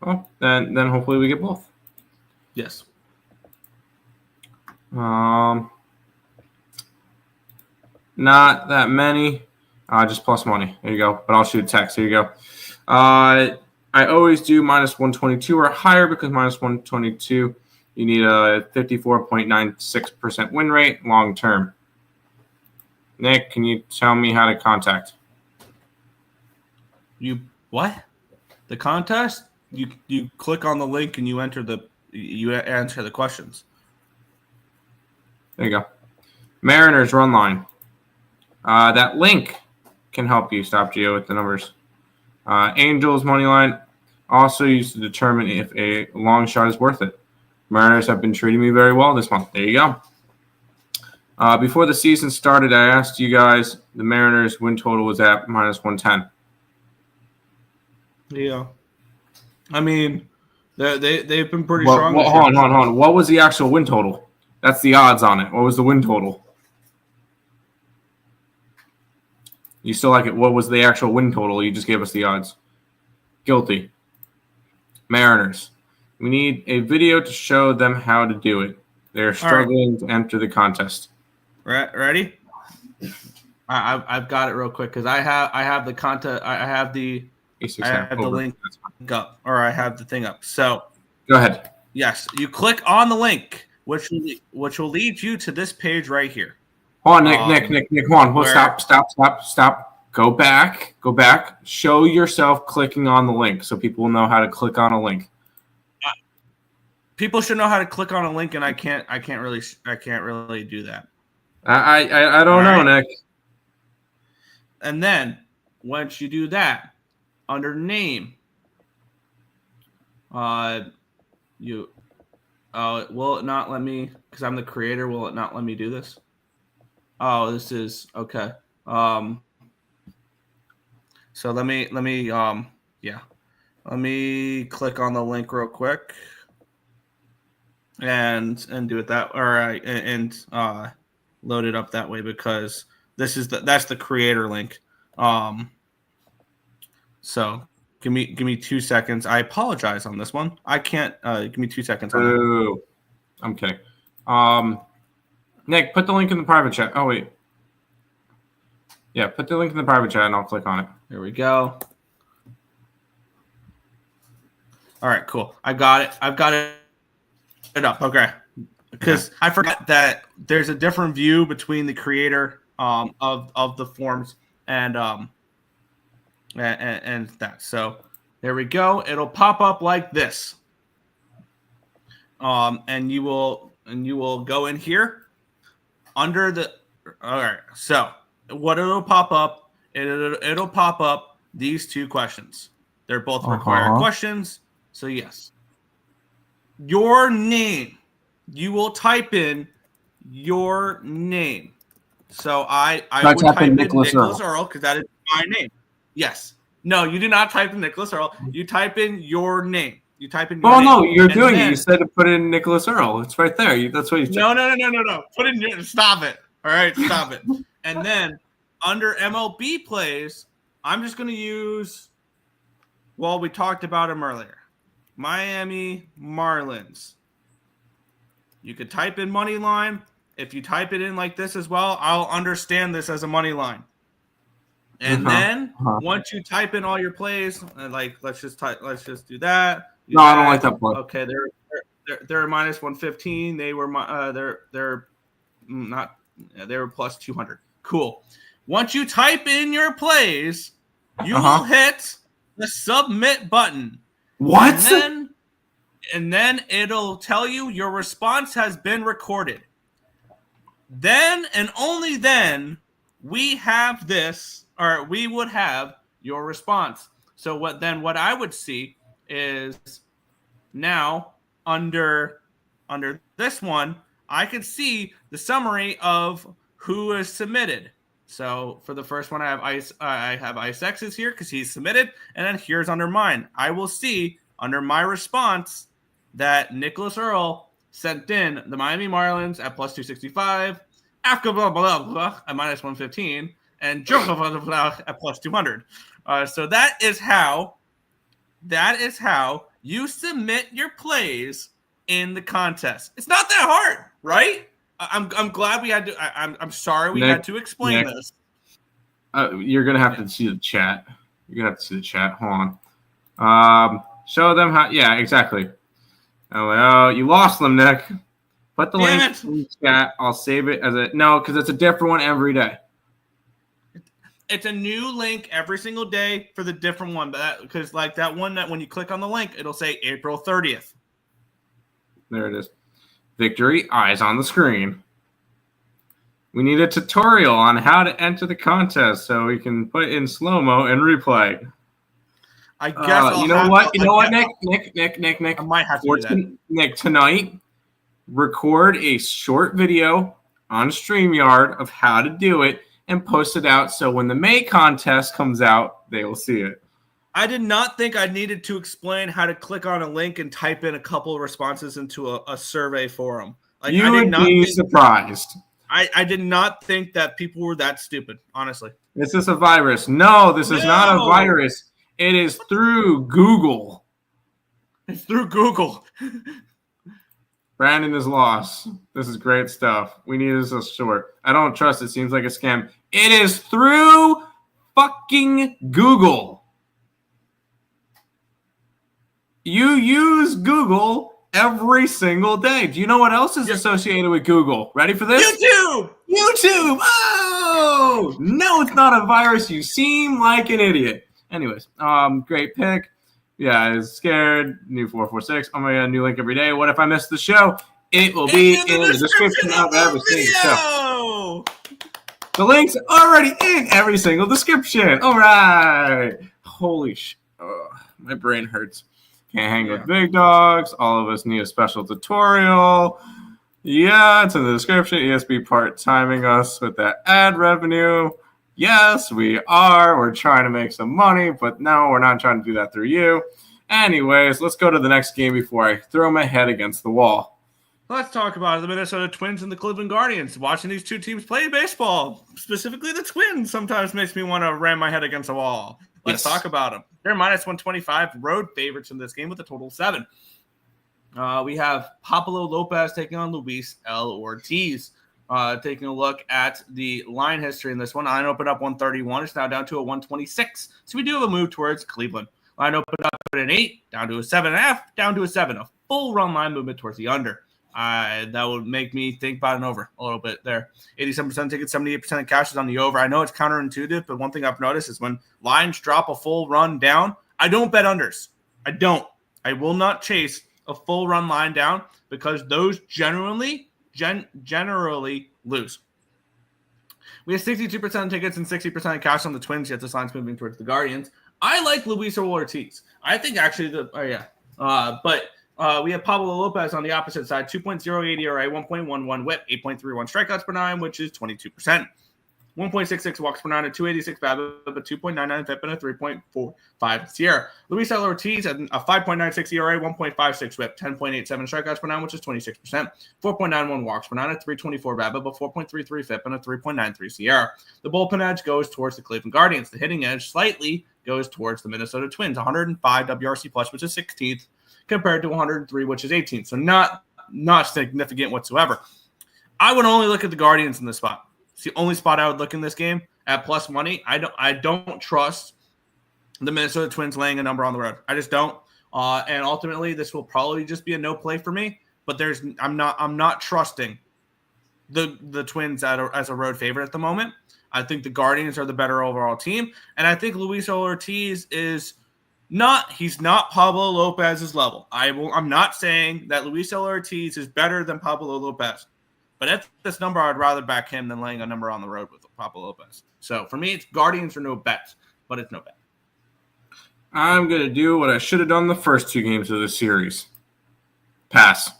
Well, then hopefully we get both. Yes. Not that many. Just plus money. There you go. But I'll shoot a text. There you go. I always do minus 122 or higher because minus 122, you need a 54.96% win rate long term. Nick, can you tell me how to contact? You what? The contest? You click on the link and you answer the questions. There you go. Mariners run line. That link can help you stop Geo with the numbers. Angels money line also used to determine if a long shot is worth it. Mariners have been treating me very well this month. There you go. Before the season started, I asked you guys the Mariners win total was at minus 110. Yeah. I mean, they've been pretty strong. Hold on. What was the actual win total? That's the odds on it. What was the win total? You still like it? What was the actual win total? You just gave us the odds. Guilty. Mariners. We need a video to show them how to do it. They're struggling to enter the contest. Ready? I've got it real quick because I have the contest. I have the link up, or I have the thing up. So go ahead. Yes, you click on the link, which will lead you to this page right here. Hold on, Nick, hold on. Stop. Go back. Show yourself clicking on the link so people will know how to click on a link. People should know how to click on a link, and I can't really do that. I don't know, Nick. And then once you do that, under name, will it not let me, because I'm the creator, will it not let me do this? Oh, this is okay. So let me click on the link real quick and do it that, and load it up that way, because that's the creator link. So give me 2 seconds. I apologize on this one. I can't. Give me 2 seconds on that. I'm kidding. Nick, put the link in the private chat. Oh wait. Yeah, put the link in the private chat and I'll click on it. There we go. All right, cool. I got it. I've got it up. Okay. Because I forgot that there's a different view between the creator of the forms and that. So there we go. It'll pop up like this. And you will go in here under the. All right. So what it'll pop up, it'll pop up these 2 questions. They're both required questions. So yes, your name. You will type in your name. So I would type in Nicholas Earle, because that is my name. Yes. No, you do not type in Nicholas Earle. You type in your name. You type in your name. No, you're doing it. You said to put in Nicholas Earle. It's right there. That's what you said. No. Put in your. Stop it. All right, stop it. And then under MLB plays, I'm just going to use. Well, we talked about him earlier. Miami Marlins. You could type in money line. If you type it in like this as well, I'll understand this as a money line. And then once you type in all your plays, like let's just do that. I don't like that play. Okay, they're minus 115. They were they're not. They were plus 200. Cool. Once you type in your plays, you will hit the submit button. What? And then it'll tell you your response has been recorded. Then and only then we have this, or we would have your response. So what I would see is now under this one, I could see the summary of who is submitted. So for the first one, I have Ice X's here because he's submitted, and then here's under mine. I will see under my response that Nicholas Earle sent in the Miami Marlins at plus 265, after blah blah blah at minus 115, and Joe at plus 200. So that is how you submit your plays in the contest. It's not that hard, right? I'm glad we had to. I'm sorry we had to explain this. You're gonna have to see the chat. Hold on. Show them how. Yeah, exactly. Oh, you lost them, Nick. Put the link in the chat. I'll save it as because it's a different one every day. It's a new link every single day for the different one, but because like that one that when you click on the link, it'll say April 30th. There it is. Victory, eyes on the screen. We need a tutorial on how to enter the contest so we can put it in slow-mo and replay. I guess you know what, Nick. I might have to do that. Nick, tonight, record a short video on StreamYard of how to do it and post it out so when the May contest comes out, they will see it. I did not think I needed to explain how to click on a link and type in a couple of responses into a survey forum. Like, you would be surprised. I did not think that people were that stupid, honestly. Is this a virus? No, this is not a virus. It is through Google. It's through Google. Brandon is lost. This is great stuff. We need this as short. I don't trust it. Seems like a scam. It is through fucking Google. You use Google every single day. Do you know what else is associated with Google? Ready for this? YouTube! Oh! No, it's not a virus. You seem like an idiot. Anyways, great pick. Yeah, is scared. New 446. Oh my God, new link every day. What if I miss the show? It will be in the description of every single show. The link's already in every single description. All right. Holy sh! My brain hurts. Can't hang with big dogs. All of us need a special tutorial. Yeah, it's in the description. ESB part-timing us with that ad revenue. Yes, we are. We're trying to make some money, but no, we're not trying to do that through you. Anyways, let's go to the next game before I throw my head against the wall. Let's talk about the Minnesota Twins and the Cleveland Guardians. Watching these two teams play baseball, specifically the Twins, sometimes makes me want to ram my head against a wall. Let's talk about them. They're minus 125 road favorites in this game with a total of 7. We have Pablo Lopez taking on Luis L. Ortiz. Taking a look at the line history in this one. Line opened up 131. It's now down to a 126. So we do have a move towards Cleveland. Line opened up at an 8, down to a 7.5, down to a 7. A full run line movement towards the under. That would make me think about an over a little bit there. 87% tickets, 78% of cash is on the over. I know it's counterintuitive, but one thing I've noticed is when lines drop a full run down, I don't bet unders. I don't. I will not chase a full run line down because those generally lose. We have 62% of tickets and 60% of cash on the Twins, yet this line's moving towards the Guardians. I like Luis Ortiz. I think actually we have Pablo Lopez on the opposite side, 2.08 ERA, 1.11 whip, 8.31 strikeouts per 9, which is 22%. 1.66 walks per 9, a 286 BABIP, a 2.99 FIP, and a 3.45 SIERA. Luis L. Ortiz had a 5.96 ERA, 1.56 whip, 10.87 strikeouts per 9, which is 26%. 4.91 walks per 9, a 3.24 BABIP, a 4.33 FIP, and a 3.93 SIERA. The bullpen edge goes towards the Cleveland Guardians. The hitting edge slightly goes towards the Minnesota Twins, 105 WRC plus, which is 16th, compared to 103, which is 18th. So not significant whatsoever. I would only look at the Guardians in this spot. It's the only spot I would look in this game at plus money. I don't trust the Minnesota Twins laying a number on the road. I just don't. And ultimately, this will probably just be a no play for me. But I'm not trusting the Twins as a road favorite at the moment. I think the Guardians are the better overall team, and I think Luis Ortiz is not. He's not Pablo Lopez's level. I'm not saying that Luis Ortiz is better than Pablo Lopez. But at this number, I'd rather back him than laying a number on the road with Pablo Lopez. So for me, it's Guardians or no bet, but it's no bet. I'm going to do what I should have done the first 2 games of this series. Pass.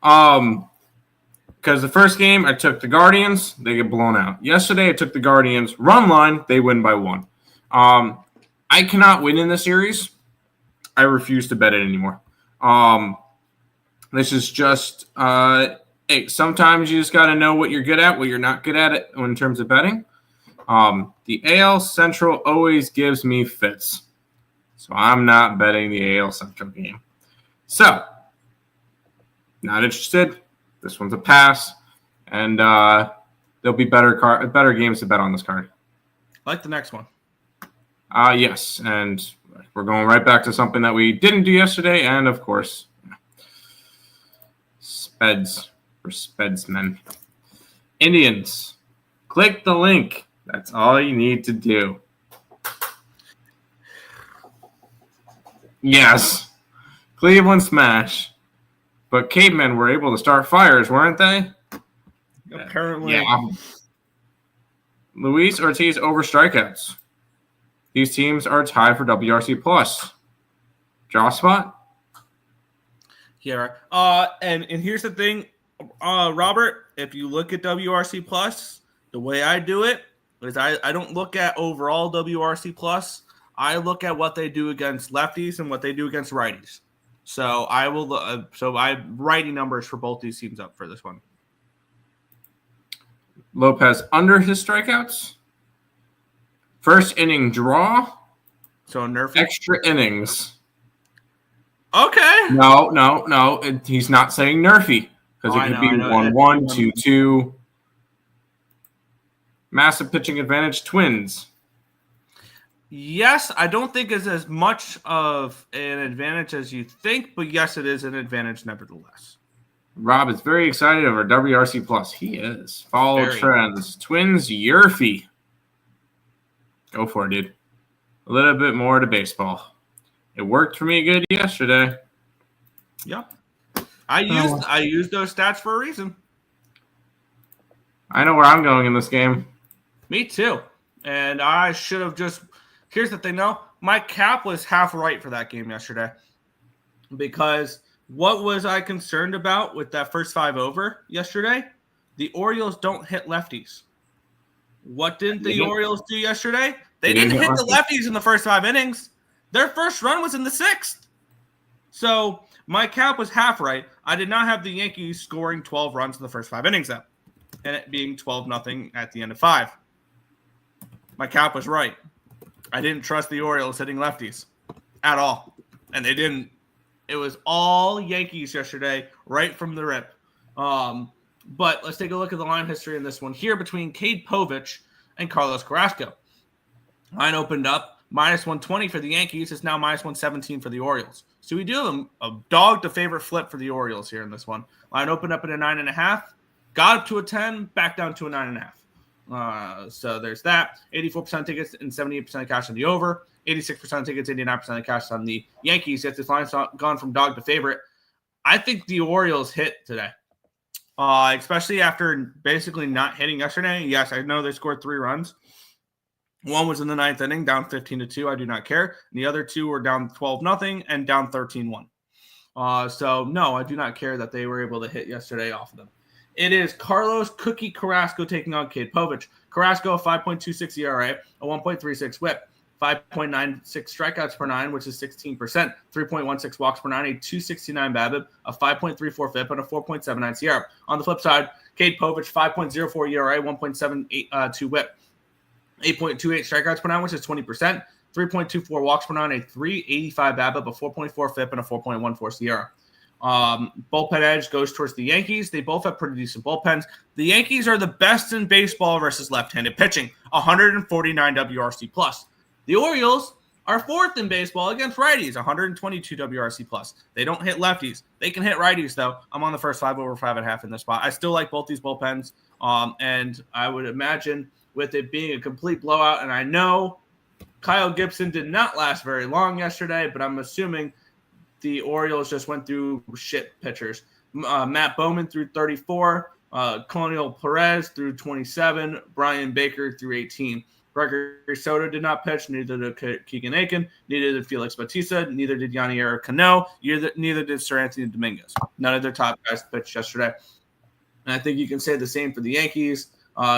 Because the first game, I took the Guardians. They get blown out. Yesterday, I took the Guardians. Run line, they win by 1. I cannot win in this series. I refuse to bet it anymore. This is just... Hey, sometimes you just got to know what you're good at, what you're not good at it in terms of betting. The AL Central always gives me fits. So I'm not betting the AL Central game. So, not interested. This one's a pass. And there'll be better games to bet on this card. Like the next one. Yes. And we're going right back to something that we didn't do yesterday. And, of course, Speds. Spedsmen. Indians. Click the link. That's all you need to do. Yes. Cleveland smash. But cavemen were able to start fires, weren't they? Apparently. Yeah. Luis Ortiz over strikeouts. These teams are tied for WRC plus. Draw spot? Yeah. And here's the thing. Robert, if you look at WRC plus, the way I do it is I don't look at overall WRC plus. I look at what they do against lefties and what they do against righties. So I will. I righty numbers for both these teams up for this one. Lopez under his strikeouts. First inning draw. So nerf extra innings. Okay. No. He's not saying nerfy. Because it could be 1-1, 2-2. Massive pitching advantage, Twins. Yes, I don't think it's as much of an advantage as you think, but yes, it is an advantage nevertheless. Rob is very excited over WRC plus. He is. Follow trends. Twins, Yerfy. Go for it, dude. A little bit more to baseball. It worked for me good yesterday. Yep. I used those stats for a reason. I know where I'm going in this game. Me too. And I should have just – here's the thing, though. My cap was half right for that game yesterday because what was I concerned about with that first 5 over yesterday? The Orioles don't hit lefties. What didn't the Orioles do yesterday? They didn't hit the lefties in the first 5 innings. Their first run was in the 6th. So my cap was half right. I did not have the Yankees scoring 12 runs in the first 5 innings, though, and it being 12-0 at the end of 5. My cap was right. I didn't trust the Orioles hitting lefties at all, and they didn't. It was all Yankees yesterday, right from the rip. But let's take a look at the line history in this one here between Cade Povich and Carlos Carrasco. Line opened up -120 for the Yankees. It's now -117 for the Orioles. So we do have a dog to favorite flip for the Orioles here in this one. Line opened up at a 9.5, got up to a 10, back down to a 9.5. So there's that. 84% tickets and 78% of cash on the over. 86% of tickets, 89% of cash on the Yankees. Yet this line's gone from dog to favorite. I think the Orioles hit today. Especially after basically not hitting yesterday. Yes, I know they scored 3 runs. One was in the 9th inning, down 15-2. I do not care. And the other 2 were down 12-0 and down 13-1. So, no, I do not care that they were able to hit yesterday off of them. It is Carlos Cookie Carrasco taking on Cade Povich. Carrasco, a 5.26 ERA, a 1.36 whip, 5.96 strikeouts per 9, which is 16%, 3.16 walks per 9, a 269 BABIP, a 5.34 FIP, and a 4.79 SIERA. On the flip side, Cade Povich, 5.04 ERA, 1.72 whip, 8.28 strikeouts per 9, which is 20%, 3.24 walks per 9, a 385 BABIP, a 4.4 FIP, and a 4.14 SIERA. Bullpen edge goes towards the Yankees. They both have pretty decent bullpens. The Yankees are the best in baseball versus left-handed pitching, 149 WRC plus. The Orioles are 4th in baseball against righties, 122 WRC plus. They don't hit lefties. They can hit righties, though. I'm on the first 5 over 5.5 in this spot. I still like both these bullpens, and I would imagine with it being a complete blowout, and I know Kyle Gibson did not last very long yesterday, but I'm assuming the Orioles just went through shit pitchers. Matt Bowman threw 34, Colonial Perez threw 27, Brian Baker threw 18. Gregory Soto did not pitch, neither did Keegan Aiken, neither did Felix Bautista, neither did Yanier Cano, neither did Sir Anthony Dominguez. None of their top guys pitched yesterday. And I think you can say the same for the Yankees,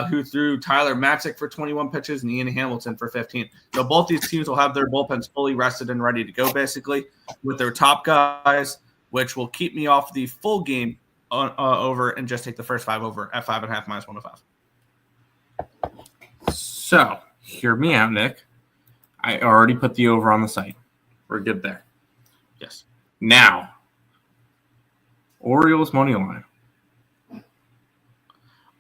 who threw Tyler Matzik for 21 pitches and Ian Hamilton for 15. So both these teams will have their bullpens fully rested and ready to go, basically, with their top guys, which will keep me off the full game over and just take the first 5 over at 5.5 -105. So, hear me out, Nick. I already put the over on the site. We're good there. Yes. Now, Orioles money line.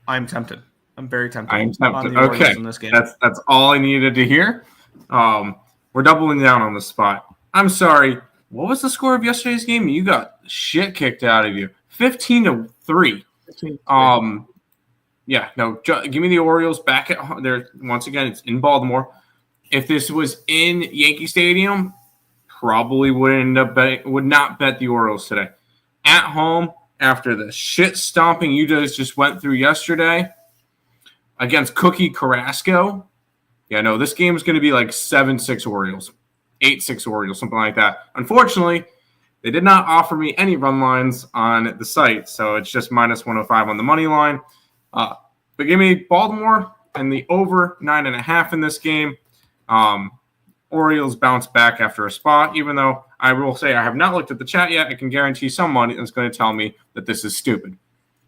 I'm tempted. I'm very tempted. I am tempted. Okay, in this game. That's all I needed to hear. We're doubling down on the spot. I'm sorry. What was the score of yesterday's game? You got shit kicked out of you. 15-3. 15-3. Yeah, no. Give me the Orioles back at home. There once again. It's in Baltimore. If this was in Yankee Stadium, probably would not bet the Orioles today. At home, after the shit stomping you just went through yesterday against Cookie Carrasco. Yeah, no, this game is going to be like 7-6 Orioles, 8-6 Orioles, something like that. Unfortunately, they did not offer me any run lines on the site, so it's just -105 on the money line. But give me Baltimore and the over 9.5 in this game. Orioles bounce back after a spot, even though I will say I have not looked at the chat yet. I can guarantee someone is going to tell me that this is stupid.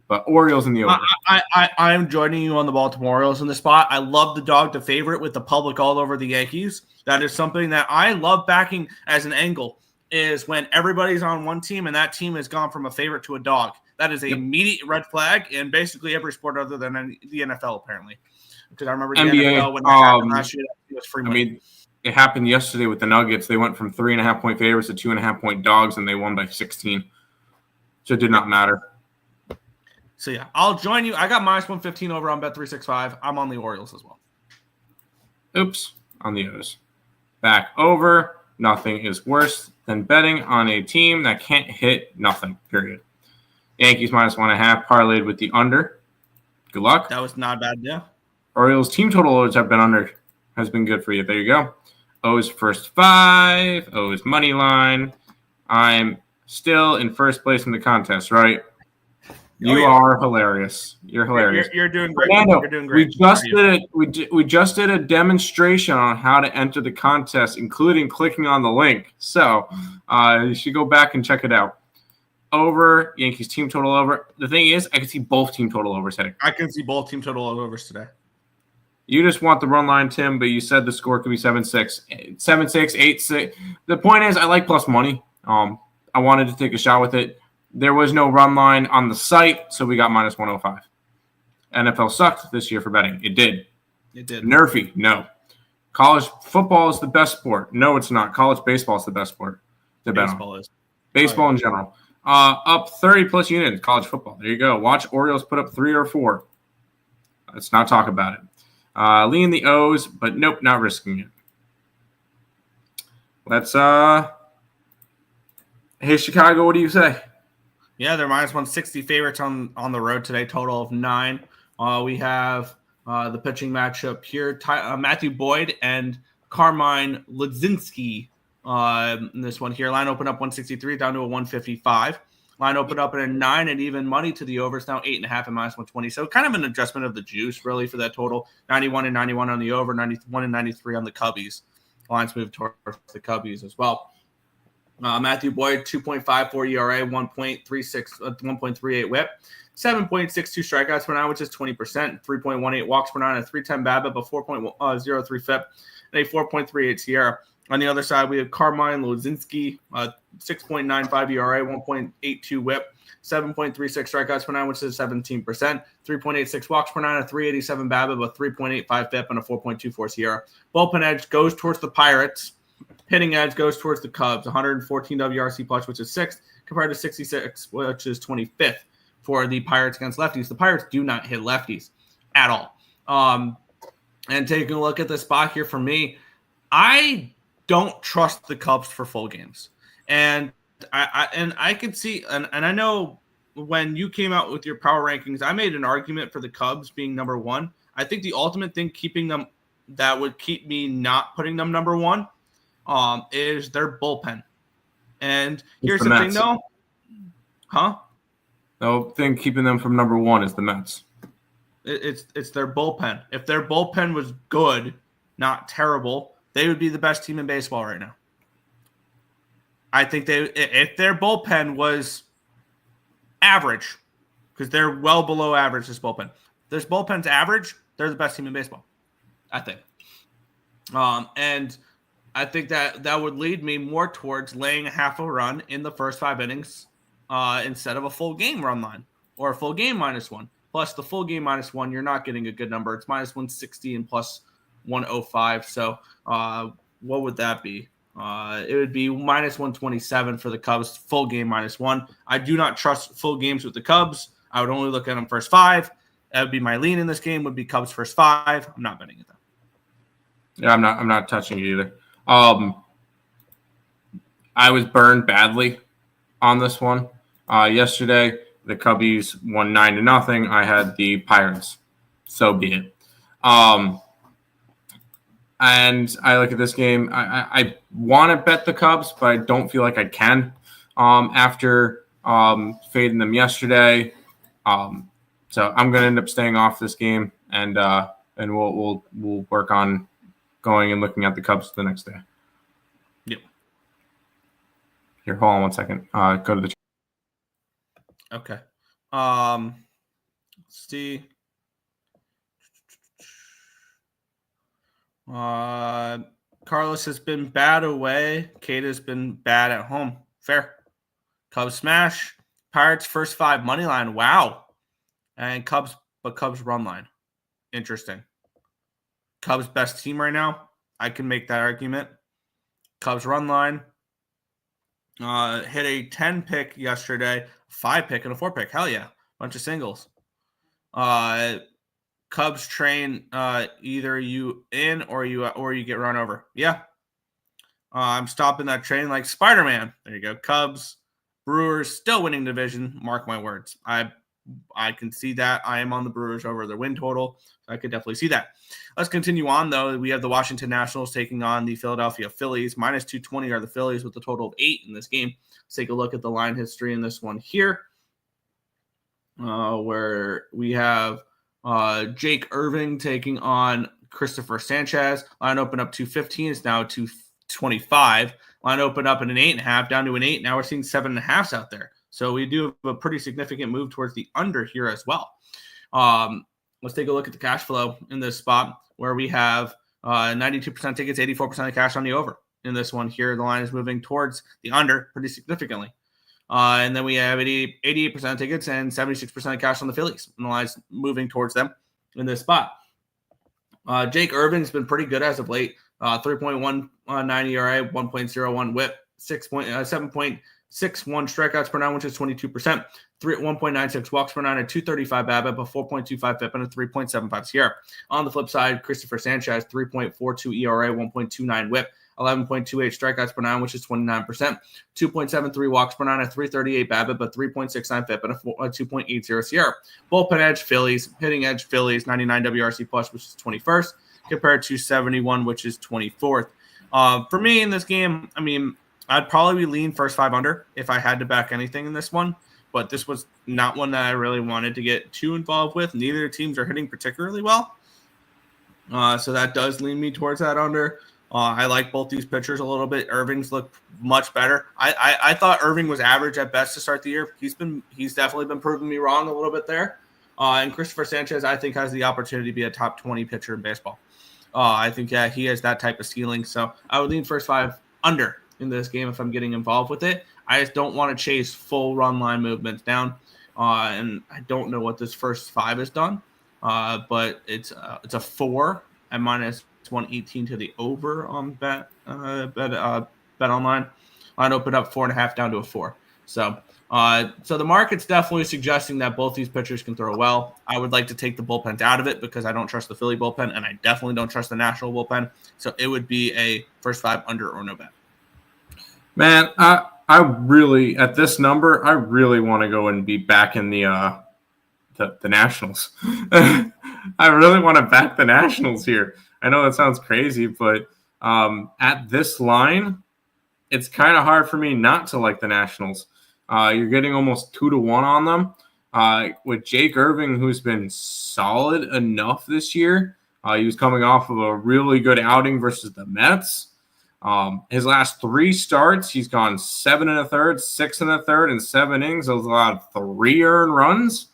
But Orioles in the over. I am joining you on the Baltimore Orioles in the spot. I love the dog to favorite with the public all over the Yankees. That is something that I love backing as an angle, is when everybody's on one team and that team has gone from a favorite to a dog. That is an immediate red flag in basically every sport other than the NFL, apparently. Because I remember the NBA, NFL when they happened last year, it was free money. I mean, it happened yesterday with the Nuggets. They went from 3.5-point favorites to 2.5-point dogs, and they won by 16. So it did not matter. So, yeah, I'll join you. I got -115 over on Bet365. I'm on the Orioles as well. Oops, on the O's. Back over. nothing is worse than betting on a team that can't hit nothing, period. Yankees -1.5, parlayed with the under. Good luck. That was not bad, yeah. Orioles team total odds have been under. Has been good for you. There you go. O's first 5. O's money line. I'm still in first place in the contest, right? You are hilarious. You're hilarious. You're doing great. Fernando, you're doing great. We just did a demonstration on how to enter the contest, including clicking on the link. So you should go back and check it out. Over, Yankees team total over. The thing is, I can see both team total overs hitting. I can see both team total overs today. You just want the run line, Tim, but you said the score could be 7-6, 7-6, 8-6. The point is, I like plus money. I wanted to take a shot with it. There was no run line on the site, so we got -105. NFL sucked this year for betting. It did. It did. Nerfy, no. College football is the best sport. No, it's not. College baseball is the best sport to bet on. Baseball is. Baseball in general. Up 30-plus units, college football. There you go. Watch Orioles put up 3 or 4. Let's not talk about it. Lean the O's, but nope, not risking it. Let's hey, Chicago, what do you say? Yeah, they're -160 favorites on the road today, total of 9. We have the pitching matchup here, Matthew Boyd and Carmine Ludzinski. In this one here, line open up 163 down to a 155. Line open up at a 9 and even money to the overs, now 8.5 and -120. So kind of an adjustment of the juice, really, for that total. 91 and 91 on the over, 91 and 93 on the Cubbies. Lines move towards the Cubbies as well. Matthew Boyd, 2.54 ERA, 1.38 whip, 7.62 strikeouts per 9, which is 20%, 3.18 walks per 9, a 310 BABIP, a 4.03 FIP, and a 4.38 SIERA. On the other side, we have Carmine Ludzinski, 6.95 ERA, 1.82 whip, 7.36 strikeouts per 9, which is 17%, 3.86 walks per 9, a 387 BABIP, a 3.85 FIP, and a 4.24 SIERA. Bullpen edge goes towards the Pirates. Hitting edge goes towards the Cubs, 114 WRC plus, which is 6th, compared to 66, which is 25th for the Pirates against lefties. The Pirates do not hit lefties at all. And taking a look at the spot here for me, I don't trust the Cubs for full games. And I could see, and I know when you came out with your power rankings, I made an argument for the Cubs being number 1. I think the ultimate thing keeping them, that would keep me not putting them number 1, is their bullpen. And here's the thing, though. Huh? The thing keeping them from number 1 is the Mets. It's their bullpen. If their bullpen was good, not terrible, they would be the best team in baseball right now. I think if their bullpen was average, because they're well below average, this bullpen. If this bullpen's average, they're the best team in baseball, I think. And I think that would lead me more towards laying a half a run in the first 5 innings instead of a full game run line or a full game -1. Plus the full game -1, you're not getting a good number. It's -160 and plus 105. So what would that be? It would be -127 for the Cubs, full game -1. I do not trust full games with the Cubs. I would only look at them first 5. That would be my lean in this game, would be Cubs first 5. I'm not betting it though. Yeah, I'm not touching it either. I was burned badly on this one. Yesterday, the Cubbies won 9-0. I had the Pirates. So be it. And I look at this game. I want to bet the Cubs, but I don't feel like I can after fading them yesterday. So I'm going to end up staying off this game, and we'll work on going and looking at the Cubs the next day. Yep. Here, hold on one second. Go to the. Okay. Let's see. Carlos has been bad away. Kate has been bad at home. Fair. Cubs smash. Pirates first 5 money line. Wow. And Cubs run line. Interesting. Cubs best team right now. I can make that argument. Cubs run line. Hit a 10 pick yesterday, 5 pick and a 4 pick. Hell yeah. Bunch of singles. Cubs train either you in or you get run over. Yeah. I'm stopping that train like Spider-Man. There you go. Cubs, Brewers still winning division. Mark my words. I can see that. I am on the Brewers over their win total. So I could definitely see that. Let's continue on, though. We have the Washington Nationals taking on the Philadelphia Phillies. Minus 220 are the Phillies with a total of 8 in this game. Let's take a look at the line history in this one here, where we have Jake Irving taking on Christopher Sanchez. Line opened up 215. It's now 225. Line opened up in an 8.5 down to an 8. Now we're seeing 7.5s out there. So we do have a pretty significant move towards the under here as well. Let's take a look at the cash flow in this spot where we have 92% tickets, 84% of cash on the over. In this one here, the line is moving towards the under pretty significantly. And then we have 88% of tickets and 76% of cash on the Phillies. And the line's moving towards them in this spot. Jake Irvin's been pretty good as of late. 3.19 ERA, 1.01 whip, 7.61 strikeouts per nine, which is 22%, 1.96 walks per nine, a 235 BABIP, a 4.25 FIP, and a 3.75 SIERA. On the flip side, Christopher Sanchez, 3.42 ERA, 1.29 whip, 11.28 strikeouts per nine, which is 29%, 2.73 walks per nine, a 338 BABIP, a 3.69 FIP, and a 2.80 SIERA. Bullpen edge, Phillies. Hitting edge, Phillies, 99 WRC plus, which is 21st, compared to 71, which is 24th. For me in this game, I mean, I'd probably lean first 5 under if I had to back anything in this one, but this was not one that I really wanted to get too involved with. Neither teams are hitting particularly well, so that does lean me towards that under. I like both these pitchers a little bit. Irving's looked much better. I thought Irving was average at best to start the year. He's definitely been proving me wrong a little bit there. And Christopher Sanchez, I think, has the opportunity to be a top 20 pitcher in baseball. I think he has that type of ceiling. So I would lean first 5 under in this game if I'm getting involved with it. I just don't want to chase full run line movements down. And I don't know what this first 5 has done. But it's a 4 at minus 118 to the over on bet online. Line opened up 4.5 down to a 4. So the market's definitely suggesting that both these pitchers can throw well. I would like to take the bullpens out of it because I don't trust the Philly bullpen, and I definitely don't trust the National bullpen. So it would be a first 5 under or no bet. Man, I really, at this number, I really want to go and be back in the Nationals. I really want to back the Nationals here. I know that sounds crazy, but at this line, it's kind of hard for me not to like the Nationals. You're getting almost 2-1 on them. With Jake Irving, who's been solid enough this year. He was coming off of a really good outing versus the Mets. His last 3 starts, he's gone 7 1/3, 6 1/3, and 7 innings. Those allowed 3 earned runs.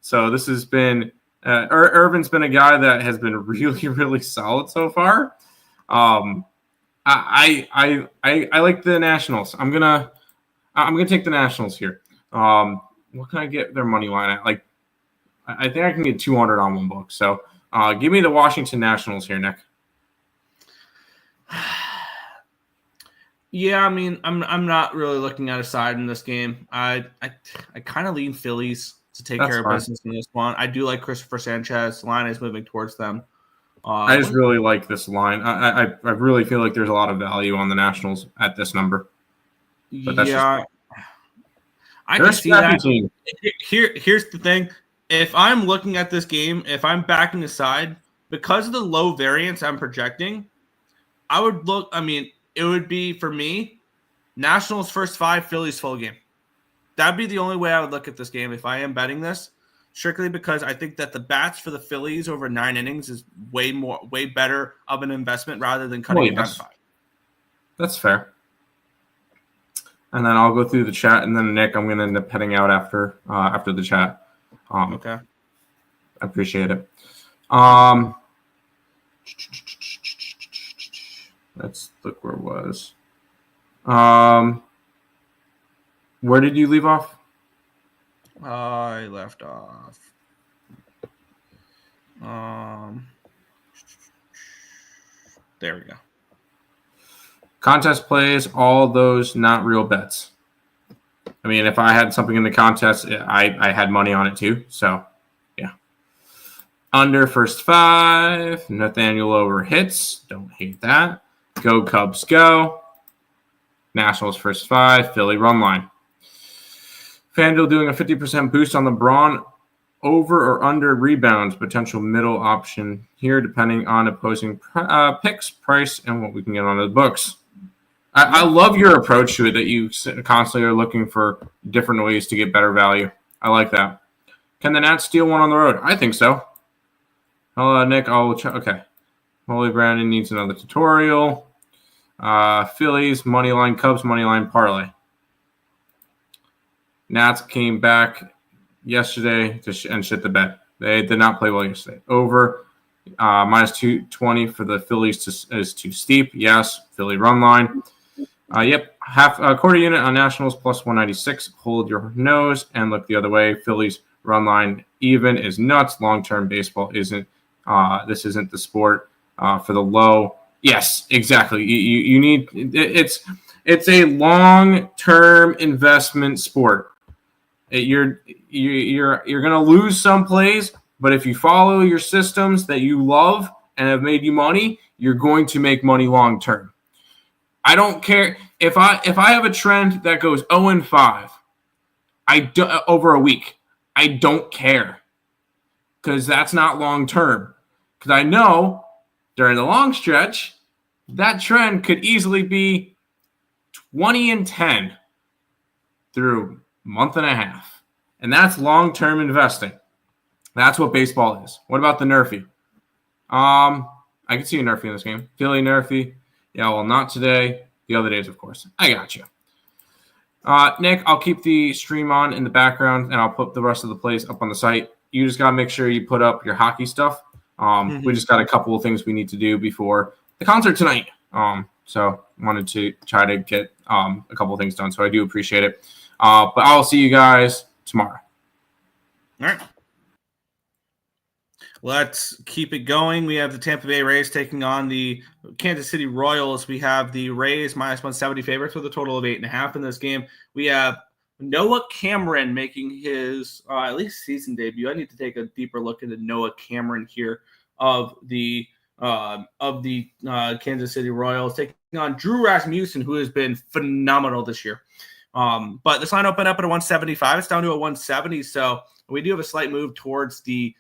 So this has been Irvin's been a guy that has been really, really solid so far. I like the Nationals. I'm gonna take the Nationals here. What can I get their money line at? Like, I think I can get 200 on one book. So give me the Washington Nationals here, Nick. Yeah, I mean, I'm not really looking at a side in this game. I kind of lean Phillies to take care of business in this one. I do like Christopher Sanchez. Line is moving towards them. I just really like this line. I really feel like there's a lot of value on the Nationals at this number. But yeah, I can see that. Here's the thing. If I'm looking at this game, if I'm backing a side, because of the low variance I'm projecting, I would look, I mean, it would be, for me, Nationals first 5, Phillies full game. That'd be the only way I would look at this game if I am betting this, strictly because I think that the bats for the Phillies over 9 innings is way better of an investment rather than cutting it down to 5. That's fair. And then I'll go through the chat, and then Nick, I'm going to end up heading out after the chat. Okay. I appreciate it. Let's look where it was. Where did you leave off? I left off. There we go. Contest plays, all those not real bets. I mean, if I had something in the contest, I had money on it too. So, yeah. Under first 5. Nathaniel over hits. Don't hate that. Go Cubs, go. Nationals first 5, Philly run line. FanDuel doing a 50% boost on LeBron over or under rebounds, potential middle option here, depending on opposing picks, price, and what we can get on the books. I love your approach to it, that you constantly are looking for different ways to get better value. I like that. Can the Nats steal one on the road? I think so. Hello, Nick. Okay. Holy Brandon needs another tutorial. Phillies, moneyline, Cubs, moneyline, parlay. Nats came back yesterday and shit the bed. They did not play well yesterday. Over minus 220 for the Phillies is too steep. Yes, Philly run line. Yep, half a quarter unit on Nationals plus 196. Hold your nose and look the other way. Phillies run line even is nuts. Long-term baseball isn't. This isn't the sport for the low. Yes, exactly. You need it's a long-term investment sport. You're gonna lose some plays, but if you follow your systems that you love and have made you money, you're going to make money long term. I don't care if I have a trend that goes 0-5, over a week. I don't care, because that's not long term. Because I know during the long stretch, that trend could easily be 20-10 through a month and a half, and that's long term investing. That's what baseball is. What about the Nerfy? I can see a Nerfy in this game. Philly Nerfy. Yeah, well, not today. The other days, of course. I got you. Nick, I'll keep the stream on in the background, and I'll put the rest of the plays up on the site. You just got to make sure you put up your hockey stuff. We just got a couple of things we need to do before the concert tonight. So wanted to try to get a couple of things done. So I do appreciate it. But I'll see you guys tomorrow. All right. Let's keep it going. We have the Tampa Bay Rays taking on the Kansas City Royals. We have the Rays minus 170 favorites with a total of 8.5 in this game. We have Noah Cameron making his at least season debut. I need to take a deeper look into Noah Cameron here of the Kansas City Royals, taking on Drew Rasmussen, who has been phenomenal this year. But this line opened up at a 175. It's down to a 170. So we do have a slight move towards the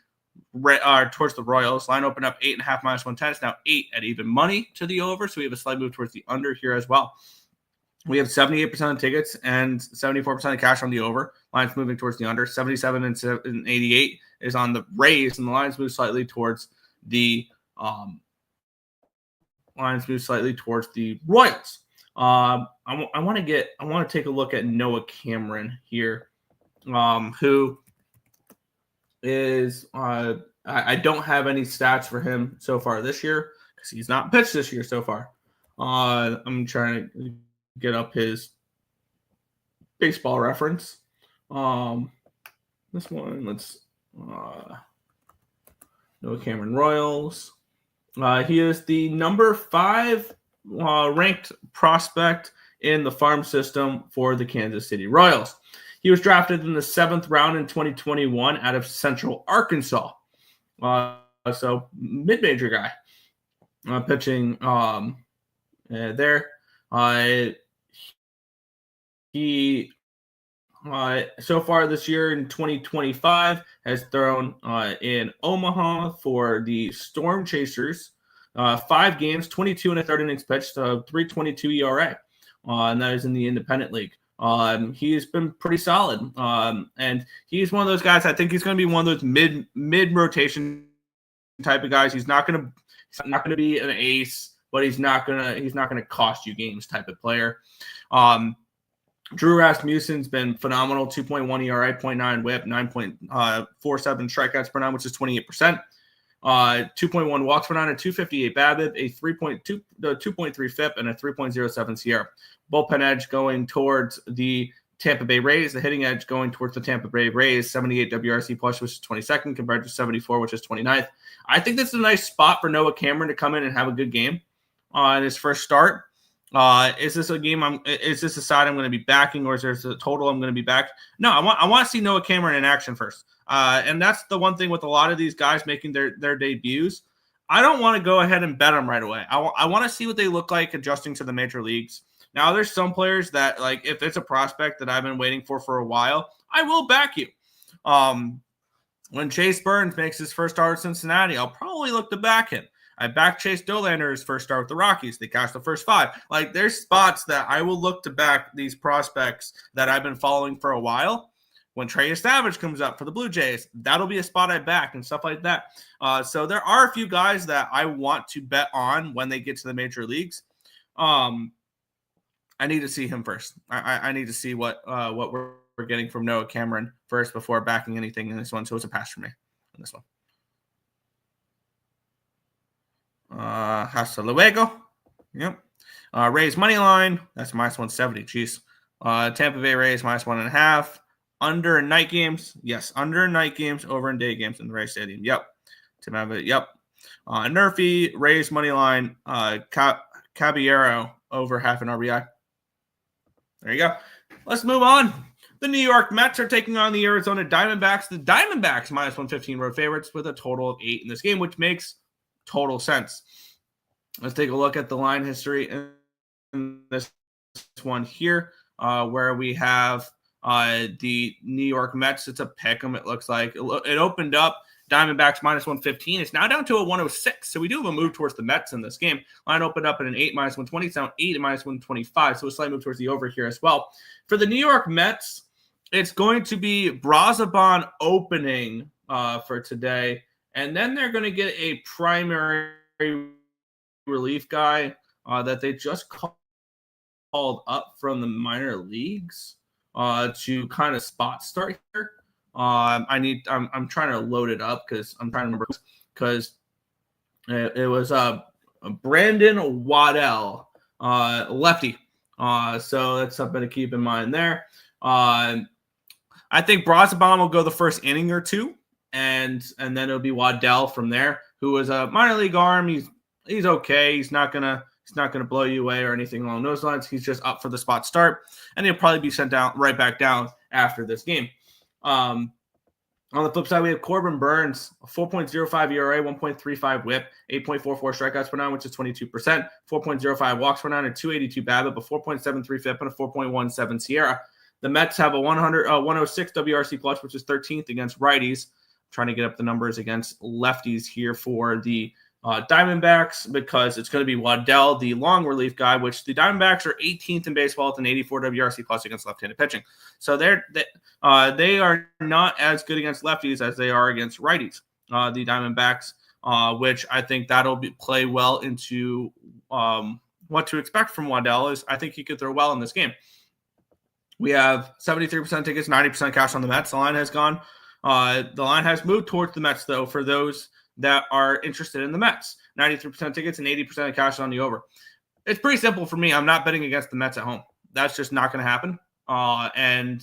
Royals. Line opened up 8.5 minus 110. It's now 8 at even money to the over. So we have a slight move towards the under here as well. We have 78% of tickets and 74% of cash on the over. Line's moving towards the under. 77 and 88 is on the Rays, and the lines move slightly towards the Royals. I want to take a look at Noah Cameron here, who is I don't have any stats for him so far this year because he's not pitched this year so far. I'm trying to get up his baseball reference. This one, let's Noah Cameron Royals. He is the number 5 ranked prospect in the farm system for the Kansas City Royals. He was drafted in the 7th round in 2021 out of Central Arkansas. So mid-major guy pitching there. He so far this year in 2025 has thrown in Omaha for the Storm Chasers 5 games, 22 and a third innings pitched, 3.22 ERA, and that is in the Independent League. He's been pretty solid, and he's one of those guys. I think he's going to be one of those mid rotation type of guys. He's not going to be an ace, but he's not going to cost you games type of player. Drew Rasmussen's been phenomenal. 2.1 ERA, 0.9 WHIP, 9.47 strikeouts per 9, which is 28%. 2.1 walks per 9, a 258 BABIP, a 2.3 FIP, and a 3.07 Sierra. Bullpen edge going towards the Tampa Bay Rays. The hitting edge going towards the Tampa Bay Rays. 78 WRC plus, which is 22nd, compared to 74, which is 29th. I think this is a nice spot for Noah Cameron to come in and have a good game in his first start. Is this a game? Is this a side I'm going to be backing, or is there a total I'm going to be back? No, I want to see Noah Cameron in action first. And that's the one thing with a lot of these guys making their debuts. I don't want to go ahead and bet them right away. I want to see what they look like adjusting to the major leagues. Now, there's some players that, like, if it's a prospect that I've been waiting for a while, I will back you. When Chase Burns makes his first start at Cincinnati, I'll probably look to back him. I backed Chase Dollander his first start with the Rockies. They cashed the first 5. Like, there's spots that I will look to back these prospects that I've been following for a while. When Trey Estabich comes up for the Blue Jays, that'll be a spot I back and stuff like that. So there are a few guys that I want to bet on when they get to the major leagues. I need to see him first. I need to see what we're getting from Noah Cameron first before backing anything in this one. So it's a pass for me in this one. Hasta luego. Yep. Rays money line. That's -170. Jeez. Tampa Bay Rays -1.5. Under night games. Yes, under night games, over in day games in the Rays Stadium. Yep. Tim Abbott. Yep. Nerfy, Rays money line. Caballero over half an RBI. There you go. Let's move on. The New York Mets are taking on the Arizona Diamondbacks. The Diamondbacks -115 road favorites with a total of 8 in this game, which makes total sense. Let's take a look at the line history in this one here, where we have the New York Mets. It's a pick 'em, it looks like. It opened up Diamondbacks -115. It's now down to a 106. So we do have a move towards the Mets in this game. Line opened up at an 8 -120. It's now 8 at -125. So a slight move towards the over here as well. For the New York Mets, it's going to be Brazaban opening for today. And then they're going to get a primary relief guy that they just called up from the minor leagues to kind of spot start here. I'm trying to load it up because I'm trying to remember because it was Brandon Waddell, lefty. So that's something to keep in mind there. I think Brazaban will go the first inning or two. And then it'll be Waddell from there, who was a minor league arm. He's okay. He's not gonna blow you away or anything along those lines. He's just up for the spot start, and he'll probably be sent down right back down after this game. On the flip side, we have Corbin Burns, a 4.05 ERA, 1.35 WHIP, 8.44 strikeouts per 9, which is 22%, 4.05 walks per 9, a 282 BABIP, a 4.73 FIP, and a 4.17 SIERA. The Mets have a 106 WRC plus, which is 13th against righties. Trying to get up the numbers against lefties here for the Diamondbacks because it's going to be Waddell, the long relief guy, which the Diamondbacks are 18th in baseball with an 84 WRC plus against left-handed pitching. So they are not as good against lefties as they are against righties. The Diamondbacks, which I think that'll play well into what to expect from Waddell. Is I think he could throw well in this game. We have 73% tickets, 90% cash on the Mets. The line has gone. The line has moved towards the Mets, though, for those that are interested in the Mets. 93% tickets and 80% of cash on the over. It's pretty simple for me. I'm not betting against the Mets at home. That's just not going to happen. And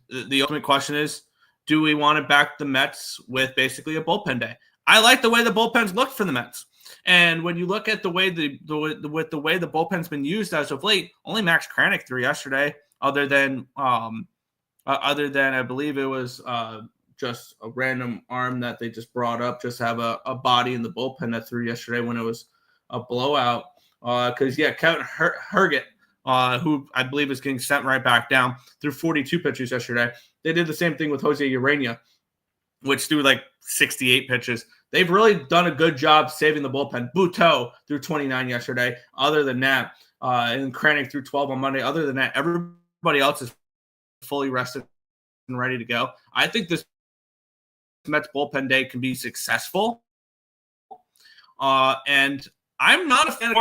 the ultimate question is, do we want to back the Mets with basically a bullpen day? I like the way the bullpens look for the Mets. And when you look at the way the bullpen's been used as of late, only Max Kranick threw yesterday. Other than I believe it was just a random arm that they just brought up, just have a body in the bullpen that threw yesterday when it was a blowout. Because Kevin Herget, who I believe is getting sent right back down, threw 42 pitches yesterday. They did the same thing with Jose Urena, which threw like 68 pitches. They've really done a good job saving the bullpen. Buteau threw 29 yesterday. Other than that, and Kranick threw 12 on Monday. Other than that, everybody else is fully rested and ready to go. I think this Mets bullpen day can be successful. And I'm not a fan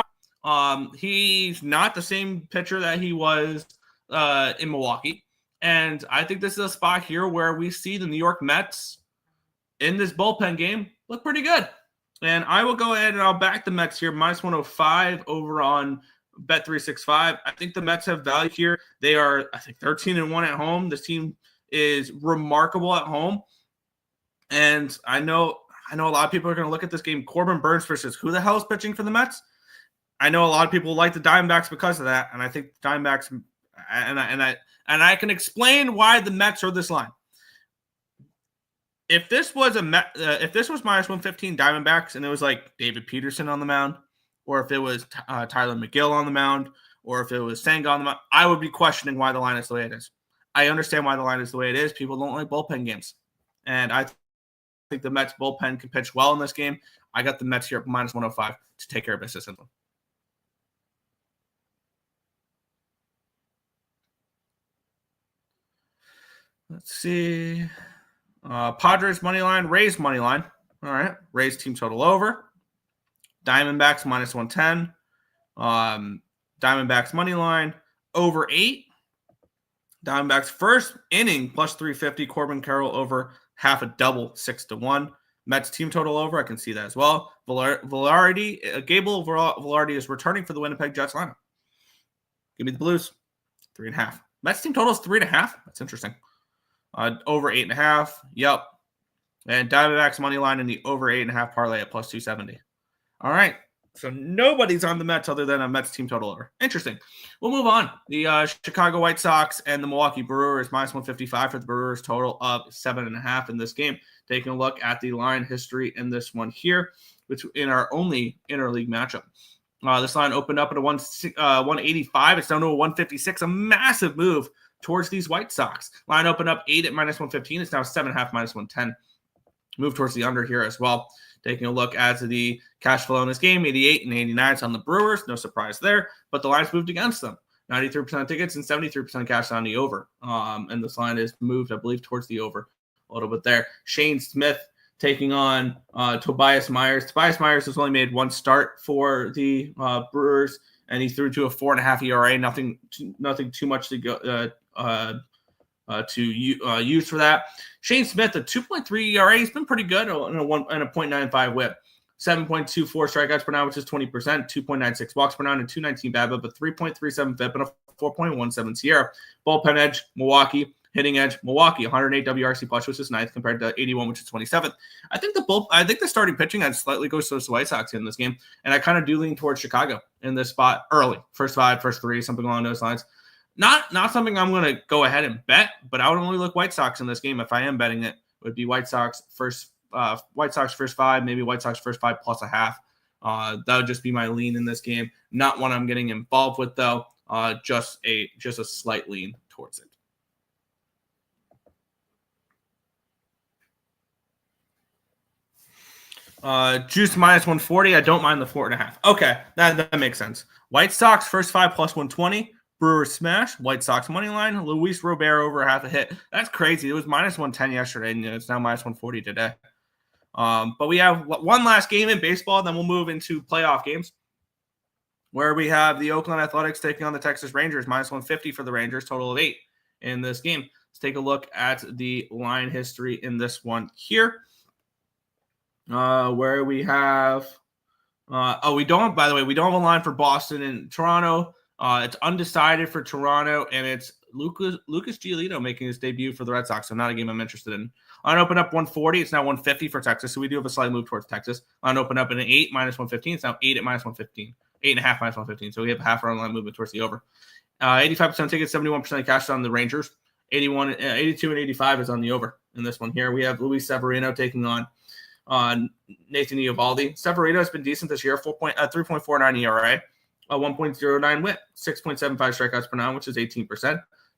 of he's not the same pitcher that he was in Milwaukee. And I think this is a spot here where we see the New York Mets in this bullpen game look pretty good. And I will go ahead and I'll back the Mets here, -105 over on Bet365. I think the Mets have value here. They are, I think, 13-1 at home. This team is remarkable at home. And I know a lot of people are going to look at this game, Corbin Burns versus who the hell is pitching for the Mets? I know a lot of people like the Diamondbacks because of that, and I think the Diamondbacks, and I can explain why the Mets are this line. if this was minus 115 Diamondbacks and it was like David Peterson on the mound, or if it was Tyler McGill on the mound, or if it was Senga on the mound, I would be questioning why the line is the way it is. I understand why the line is the way it is. People don't like bullpen games. And I think the Mets bullpen can pitch well in this game. I got the Mets here at minus 105 to take care of business. Let's see. Padres money line, Rays money line. All right. Rays team total over. Diamondbacks minus 110. Diamondbacks money line over 8. Diamondbacks first inning plus 350. Corbin Carroll over half a double 6-1. Mets team total over. I can see that as well. Velarde, Gable Velarde is returning for the Winnipeg Jets lineup. Give me the Blues. 3.5. Mets team total is 3.5. That's interesting. Over 8.5. Yep. And Diamondbacks money line in the over 8.5 parlay at plus 270. All right. So nobody's on the Mets other than a Mets team total over. Interesting. We'll move on. The Chicago White Sox and the Milwaukee Brewers minus 155 for the Brewers, total of 7.5 in this game. Taking a look at the line history in this one here, which in our only interleague matchup. This line opened up at a 185. It's down to a 156. A massive move towards these White Sox. Line opened up 8 at minus 115. It's now 7.5 minus 110. Move towards the under here as well. Taking a look at the cash flow in this game, 88 and 89 is on the Brewers. No surprise there, but the line's moved against them. 93% tickets and 73% cash on the over. And this line is moved, I believe, towards the over a little bit there. Shane Smith taking on Tobias Myers. Tobias Myers has only made one start for the Brewers, and he threw to a 4.5 ERA. Nothing too much to go use for that. Shane Smith, a 2.3 ERA, he's been pretty good, and a 0.95 WHIP. 7.24 strikeouts per nine, which is 20%, 2.96 walks per nine, and 219 BABIP, but 3.37 FIP, and a 4.17 SIERA. Bullpen edge, Milwaukee. Hitting edge, Milwaukee, 108 WRC plus, which is 9th, compared to 81, which is 27th. I think the starting pitching edge slightly goes to the White Sox in this game, and I kind of do lean towards Chicago in this spot early. First 5, first 3, something along those lines. Not something I'm going to go ahead and bet, but I would only look White Sox in this game if I am betting it. It would be White Sox first 5, maybe White Sox first 5 plus a half. That would just be my lean in this game. Not one I'm getting involved with though. Just a slight lean towards it. Juice minus 140. I don't mind the 4.5. Okay, that makes sense. White Sox first 5 plus 120. Brewers smash. White Sox money line. Luis Robert over half a hit. That's crazy. It was minus 110 yesterday, and it's now minus 140 today. But we have one last game in baseball, then we'll move into playoff games, where we have the Oakland Athletics taking on the Texas Rangers, minus 150 for the Rangers, total of 8 in this game. Let's take a look at the line history in this one here, where we have we don't have a line for Boston and Toronto. It's undecided for Toronto, and it's Lucas Giolito making his debut for the Red Sox, so not a game I'm interested in. Line open up 140. It's now 150 for Texas, so we do have a slight move towards Texas. Line open up in an 8 minus 115. It's now 8 at minus 115. 8.5 minus 115, so we have a half run line movement towards the over. 85% tickets, 71% cash on the Rangers. 82 and 85 is on the over in this one here. We have Luis Severino taking on Nathan Eovaldi. Severino has been decent this year, 3.49 ERA. A 1.09 WHIP, 6.75 strikeouts per nine, which is 18%,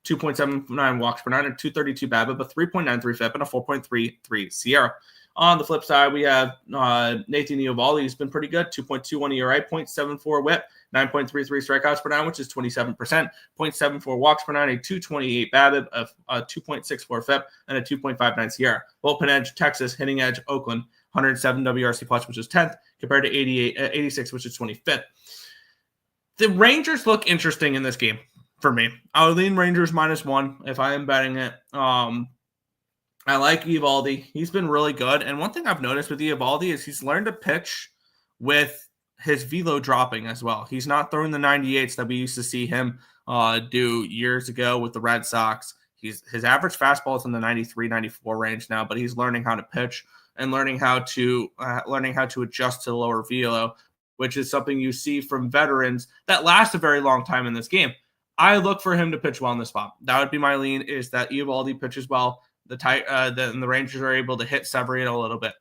2.79 walks per nine, and 232 BABIP, a 3.93 FIP, and a 4.33 SIERA. On the flip side, we have Nathan Eovaldi, who's been pretty good, 2.21 ERA, 0.74 WHIP, 9.33 strikeouts per nine, which is 27%, 0.74 walks per nine, a 228 BABIP, a 2.64 FIP, and a 2.59 SIERA. Bullpen edge, Texas. Hitting edge, Oakland, 107 WRC plus, which is 10th, compared to 86, which is 25th. The Rangers look interesting in this game for me. I would lean Rangers minus 1 if I am betting it. I like Eovaldi. He's been really good. And one thing I've noticed with Eovaldi is he's learned to pitch with his velo dropping as well. He's not throwing the 98s that we used to see him do years ago with the Red Sox. His average fastball is in the 93, 94 range now, but he's learning how to pitch and learning how to adjust to the lower velo, which is something you see from veterans that last a very long time in this game. I look for him to pitch well in this spot. That would be my lean, is that Eovaldi pitches well. the Rangers are able to hit Severino a little bit.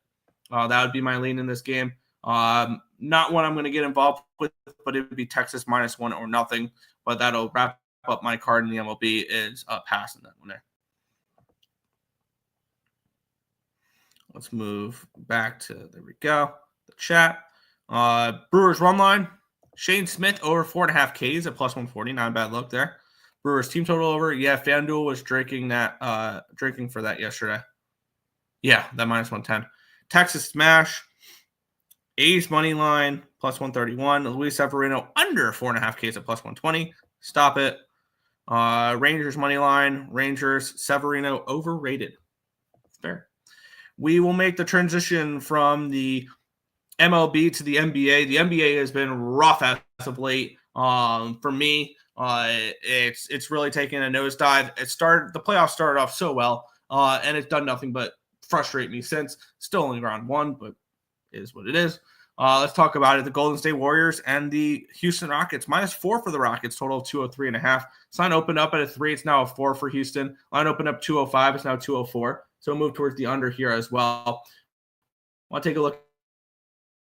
That would be my lean in this game. Not one I'm going to get involved with, but it would be Texas -1 or nothing. But that'll wrap up my card in the MLB is passing that one there. Let's move back to, there we go, the chat. Brewers run line. Shane Smith over 4.5 Ks at +140. Not a bad look there. Brewers team total over. Yeah, FanDuel was drinking for that yesterday. Yeah, that -110. Texas smash. A's money line +131. Luis Severino under 4.5 Ks at +120. Stop it. Rangers money line. Rangers Severino overrated. Fair. We will make the transition from the MLB to the NBA. The NBA has been rough as of late. For me, it's really taken a nosedive. The playoffs started off so well, and it's done nothing but frustrate me since. Still only round one, but it is what it is. Let's talk about it. The Golden State Warriors and the Houston Rockets. -4 for the Rockets, total of 203.5. This line opened up at a 3. It's now a 4 for Houston. Line opened up 205. It's now 204. So move towards the under here as well. I want to take a look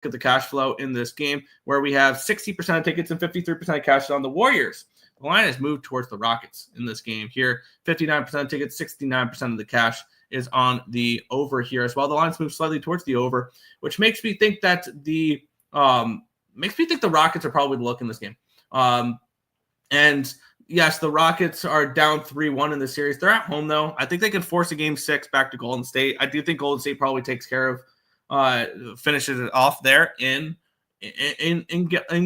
at the cash flow in this game, where we have 60% of tickets and 53% of cash on the Warriors. The line has moved towards the Rockets in this game here. 59% of tickets, 69% of the cash is on the over here as well. The line's moved slightly towards the over, which makes me think that the Rockets are probably the look in this game. And yes, the Rockets are down 3-1 in the series. They're at home though. I think they can force a game 6 back to Golden State. I do think Golden State probably takes care of finishes it off there in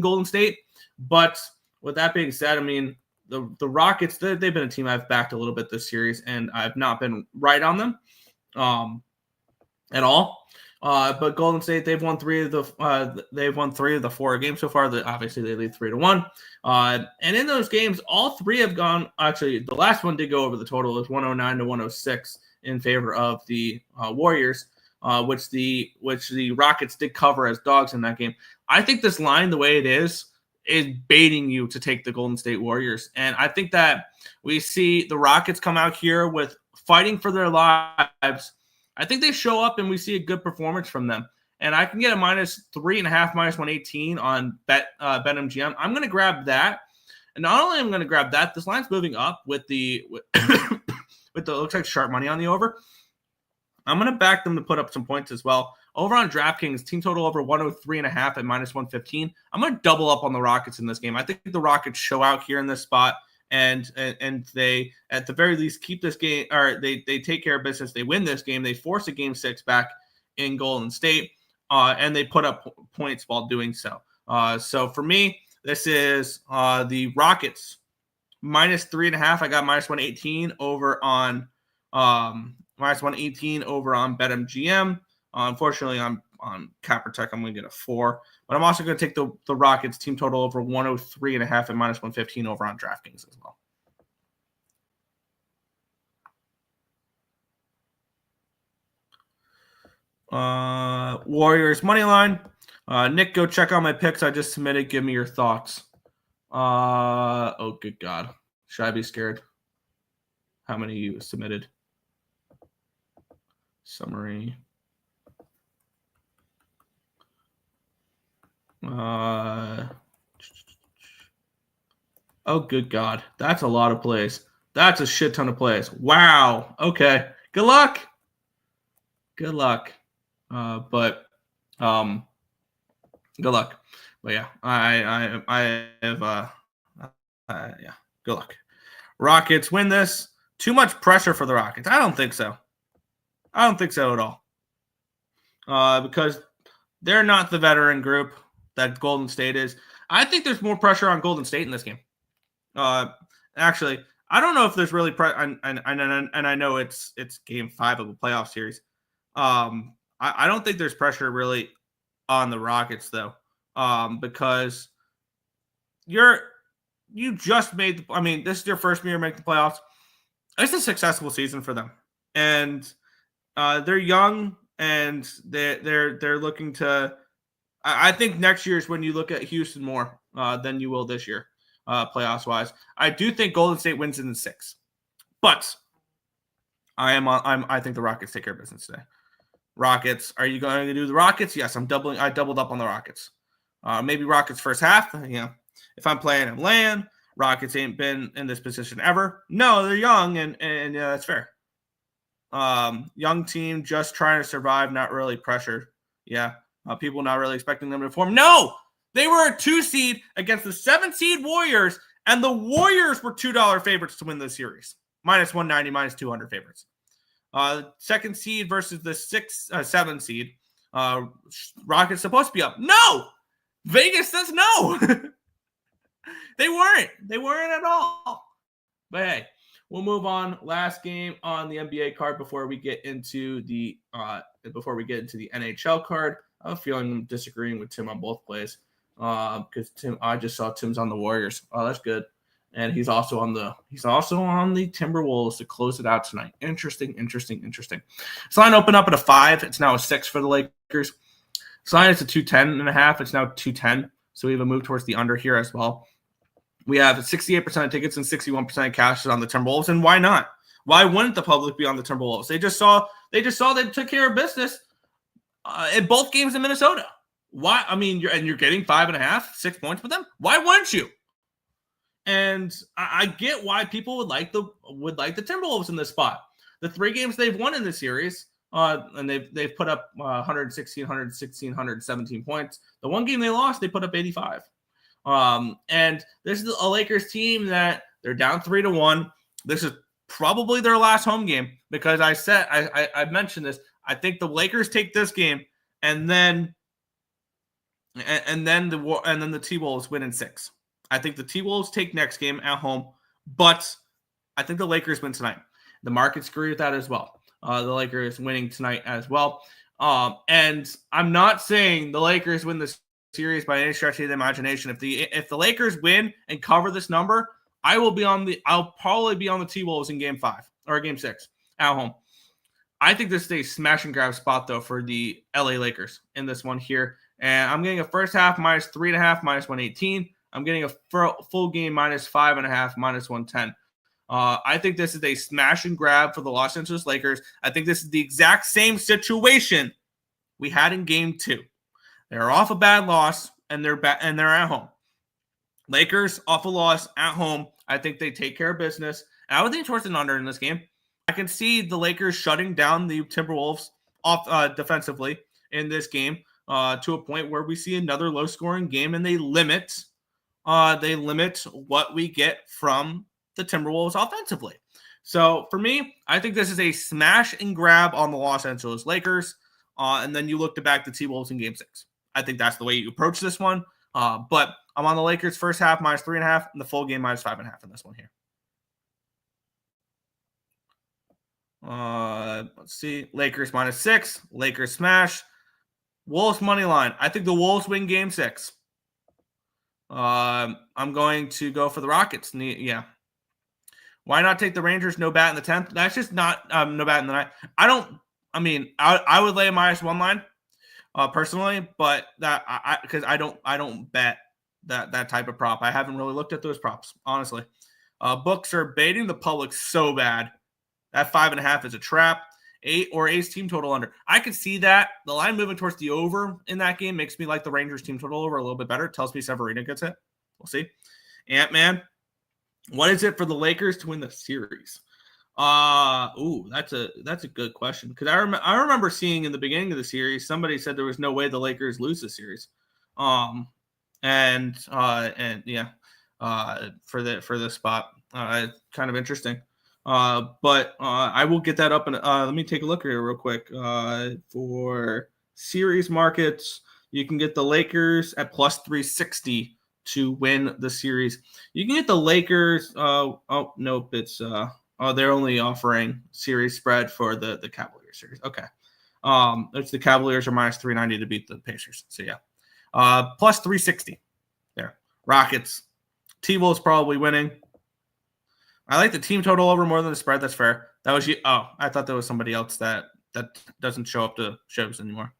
Golden State. But with that being said, I mean, the Rockets, they've been a team I've backed a little bit this series, and I've not been right on them at all. But Golden State, they've won 3 of the 4 games so far. Obviously, they lead 3-1. And in those games, all 3 have gone. Actually, the last one did go over the total. It was 109-106 in favor of the Warriors. Which the Rockets did cover as dogs in that game. I think this line, the way it is baiting you to take the Golden State Warriors. And I think that we see the Rockets come out here with fighting for their lives. I think they show up and we see a good performance from them. And I can get a -3.5, -118 on BetMGM. I'm going to grab that. And not only am I going to grab that, this line's moving up with the looks like sharp money on the over. I'm going to back them to put up some points as well. Over on DraftKings, team total over 103.5 at -115. I'm going to double up on the Rockets in this game. I think the Rockets show out here in this spot, and they, at the very least, keep this game, or they take care of business. They win this game. They force a game 6 back in Golden State, and they put up points while doing so. So for me, this is the Rockets -3.5. I got -118 over on -118 over on BetMGM. Unfortunately, I'm on Cappertek. I'm going to get a 4. But I'm also going to take the Rockets team total over 103.5 at -115 over on DraftKings as well. Warriors money line. Nick, go check out my picks I just submitted. Give me your thoughts. Oh, good God. Should I be scared? How many you submitted? Summary. Oh, good God. That's a lot of plays. That's a shit ton of plays. Wow. Okay. Good luck. Good luck. But good luck. But yeah, I have yeah, good luck. Rockets win this. Too much pressure for the Rockets. I don't think so. I don't think so at all. Because they're not the veteran group that Golden State is. I think there's more pressure on Golden State in this game. Actually, I don't know if there's really and I know it's game 5 of a playoff series. I don't think there's pressure really on the Rockets though, because you just made. I mean, this is your first year making the playoffs. It's a successful season for them, and they're young and they're looking to. I think next year is when you look at Houston more than you will this year, playoffs wise. I do think Golden State wins in 6, but I think the Rockets take care of business today. Rockets. Are you going to do the Rockets? Yes, I doubled up on the Rockets. Maybe Rockets first half. If I'm playing in land, Rockets ain't been in this position ever. No, they're young, and that's fair. Young team just trying to survive, not really pressured. Yeah, people not really expecting them to perform. No, they were a 2 seed against the 7 seed Warriors, and the Warriors were $2 favorites to win this series. Minus 190, minus 200 favorites. Second seed versus the 7 seed. Rockets supposed to be up. No, Vegas says no. They weren't at all. But hey, we'll move on. Last game on the NBA card before we get into the NHL card. I have a feeling I'm disagreeing with Tim on both plays. Because I just saw Tim's on the Warriors. Oh, that's good. And he's also on the Timberwolves to close it out tonight. Interesting. So line opened up at a 5. It's now a 6 for the Lakers. So line is a 210.5. It's now 210. So we have a move towards the under here as well. We have 68% of tickets and 61% of cash on the Timberwolves. And why not? Why wouldn't the public be on the Timberwolves? They just saw they took care of business in both games in Minnesota. Why? I mean, you're getting 5.5, 6 points with them. Why wouldn't you? And I get why people would like the Timberwolves in this spot. The 3 games they've won in this series, and they've put up 116, 117 points. The 1 game they lost, they put up 85. And this is a Lakers team that they're down 3-1. This is probably their last home game because I mentioned this. I think the Lakers take this game, and then the T-Wolves win in 6. I think the T-Wolves take next game at home, but I think the Lakers win tonight. The markets agree with that as well. The Lakers winning tonight as well. And I'm not saying the Lakers win this series by any stretch of the imagination. If the Lakers win and cover this number, I'll probably be on the T-Wolves in game 5 or game 6 at home. I think this is a smash and grab spot though for the LA Lakers in this one here. And I'm getting a first half minus 3.5, minus 118. I'm getting a full game minus 5.5, minus 110. I think this is a smash and grab for the Los Angeles Lakers. I think this is the exact same situation we had in game 2. They're off a bad loss and they're at home. Lakers off a loss at home. I think they take care of business. And I would think towards an under in this game. I can see the Lakers shutting down the Timberwolves off defensively in this game to a point where we see another low-scoring game, and they limit what we get from the Timberwolves offensively. So for me, I think this is a smash and grab on the Los Angeles Lakers, and then you look to back the T-Wolves in game 6. I think that's the way you approach this one. But I'm on the Lakers first half minus 3.5 and the full game minus 5.5 in this one here. Let's see. Lakers minus 6. Lakers smash. Wolves money line. I think the Wolves win game 6. I'm going to go for the Rockets. Yeah. Why not take the Rangers? No bat in the 10th. That's just not no bat in the 9th. I would lay a minus 1 line personally, but because I don't bet that type of prop. I haven't really looked at those props, honestly. Books are baiting the public so bad. That 5.5 is a trap. 8 or ace team total under. I could see that. The line moving towards the over in that game makes me like the Rangers team total over a little bit better. It tells me Severino gets it. We'll see. Ant-Man, what is it for the Lakers to win the series? That's a good question because I remember seeing in the beginning of the series somebody said there was no way the Lakers lose the series. For this spot, kind of interesting. But I will get that up and let me take a look here real quick. For series markets, you can get the Lakers at plus 360 to win the series. You can get the Lakers. Nope, it's they're only offering series spread for the Cavaliers series. Okay, it's the Cavaliers are minus 390 to beat the Pacers. So yeah, plus 360 there. Rockets, T-Wolves probably winning. I like the team total over more than the spread. That's fair. That was you. Oh, I thought there was somebody else that doesn't show up to shows anymore.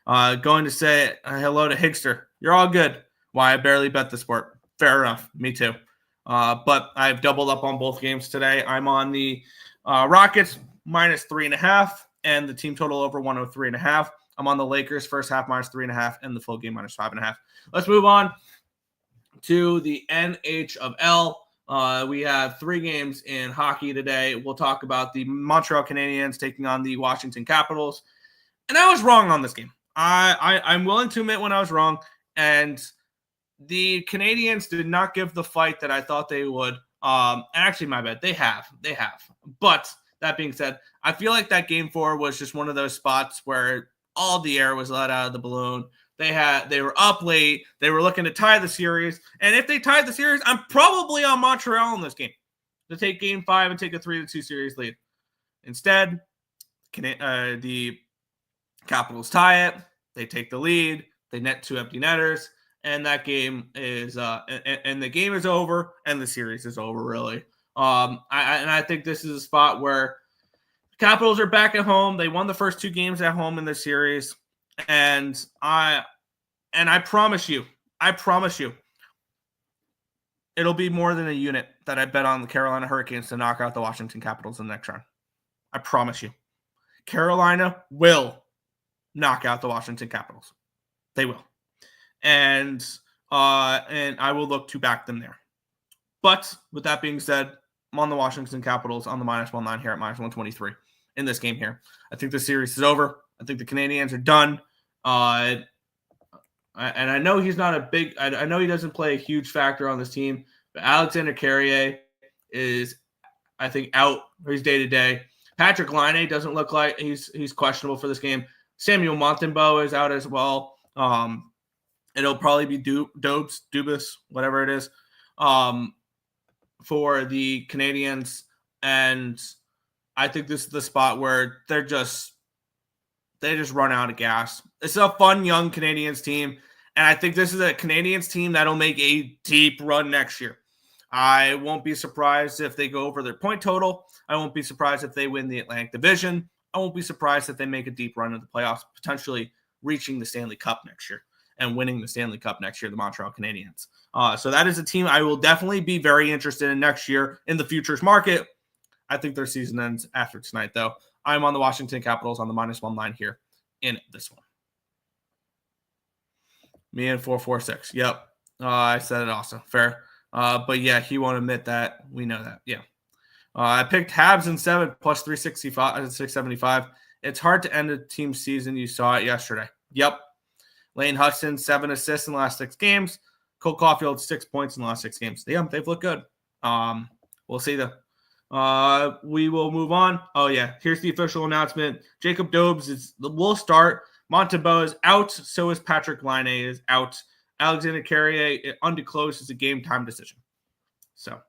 Going to say hello to Higster. You're all good. Why I barely bet the sport. Fair enough. Me too. But I've doubled up on both games today. I'm on the Rockets minus 3.5, and the team total over 103.5. I'm on the Lakers first half minus 3.5 and the full game minus 5.5. Let's move on to the NHL. We have 3 games in hockey today. We'll talk about the Montreal Canadiens taking on the Washington Capitals. And I was wrong on this game. I'm willing to admit when I was wrong. And the Canadiens did not give the fight that I thought they would. Actually, my bad. They have. But that being said, I feel like that game 4 was just one of those spots where all the air was let out of the balloon. They were up late. They were looking to tie the series. And if they tied the series, I'm probably on Montreal in this game to take game 5 and take a 3-2 series lead. Instead, the Capitals tie it. They take the lead. They net 2 empty netters. And that game is and the game is over and the series is over, really. I think this is a spot where the Capitals are back at home. They won the first 2 games at home in the series. And I promise you, it'll be more than a unit that I bet on the Carolina Hurricanes to knock out the Washington Capitals in the next round. I promise you. Carolina will knock out the Washington Capitals. They will. And I will look to back them there. But with that being said, I'm on the Washington Capitals on the minus 1.9 here at minus 123 in this game here. I think the series is over. I think the Canadiens are done. And I know he's not a big – I know he doesn't play a huge factor on this team, but Alexander Carrier is, I think, out for his day-to-day. Patrick Laine doesn't look like he's questionable for this game. Samuel Montembeault is out as well. It'll probably be Dubas, whatever it is, for the Canadiens. And I think this is the spot where they just run out of gas. It's a fun, young Canadiens team. And I think this is a Canadiens team that'll make a deep run next year. I won't be surprised if they go over their point total. I won't be surprised if they win the Atlantic Division. I won't be surprised if they make a deep run in the playoffs, potentially reaching the Stanley Cup next year and winning the Stanley Cup next year, the Montreal Canadiens. So that is a team I will definitely be very interested in next year in the futures market. I think their season ends after tonight, though. I'm on the Washington Capitals on the minus 1.9 here in this one. Me and 446. Yep. I said it also. Fair. But yeah, he won't admit that. We know that. Yeah. I picked Habs in 7 plus 675. It's hard to end a team season. You saw it yesterday. Yep. Lane Hudson, 7 assists in the last 6 games. Cole Caulfield, 6 points in the last 6 games. Yeah, they've looked good. We'll see them. We will move on. Oh, yeah. Here's the official announcement. Jacob Dobes will start. Montembeault is out. So is Patrick Laine is out. Alexander Carrier, undisclosed, is a game-time decision. So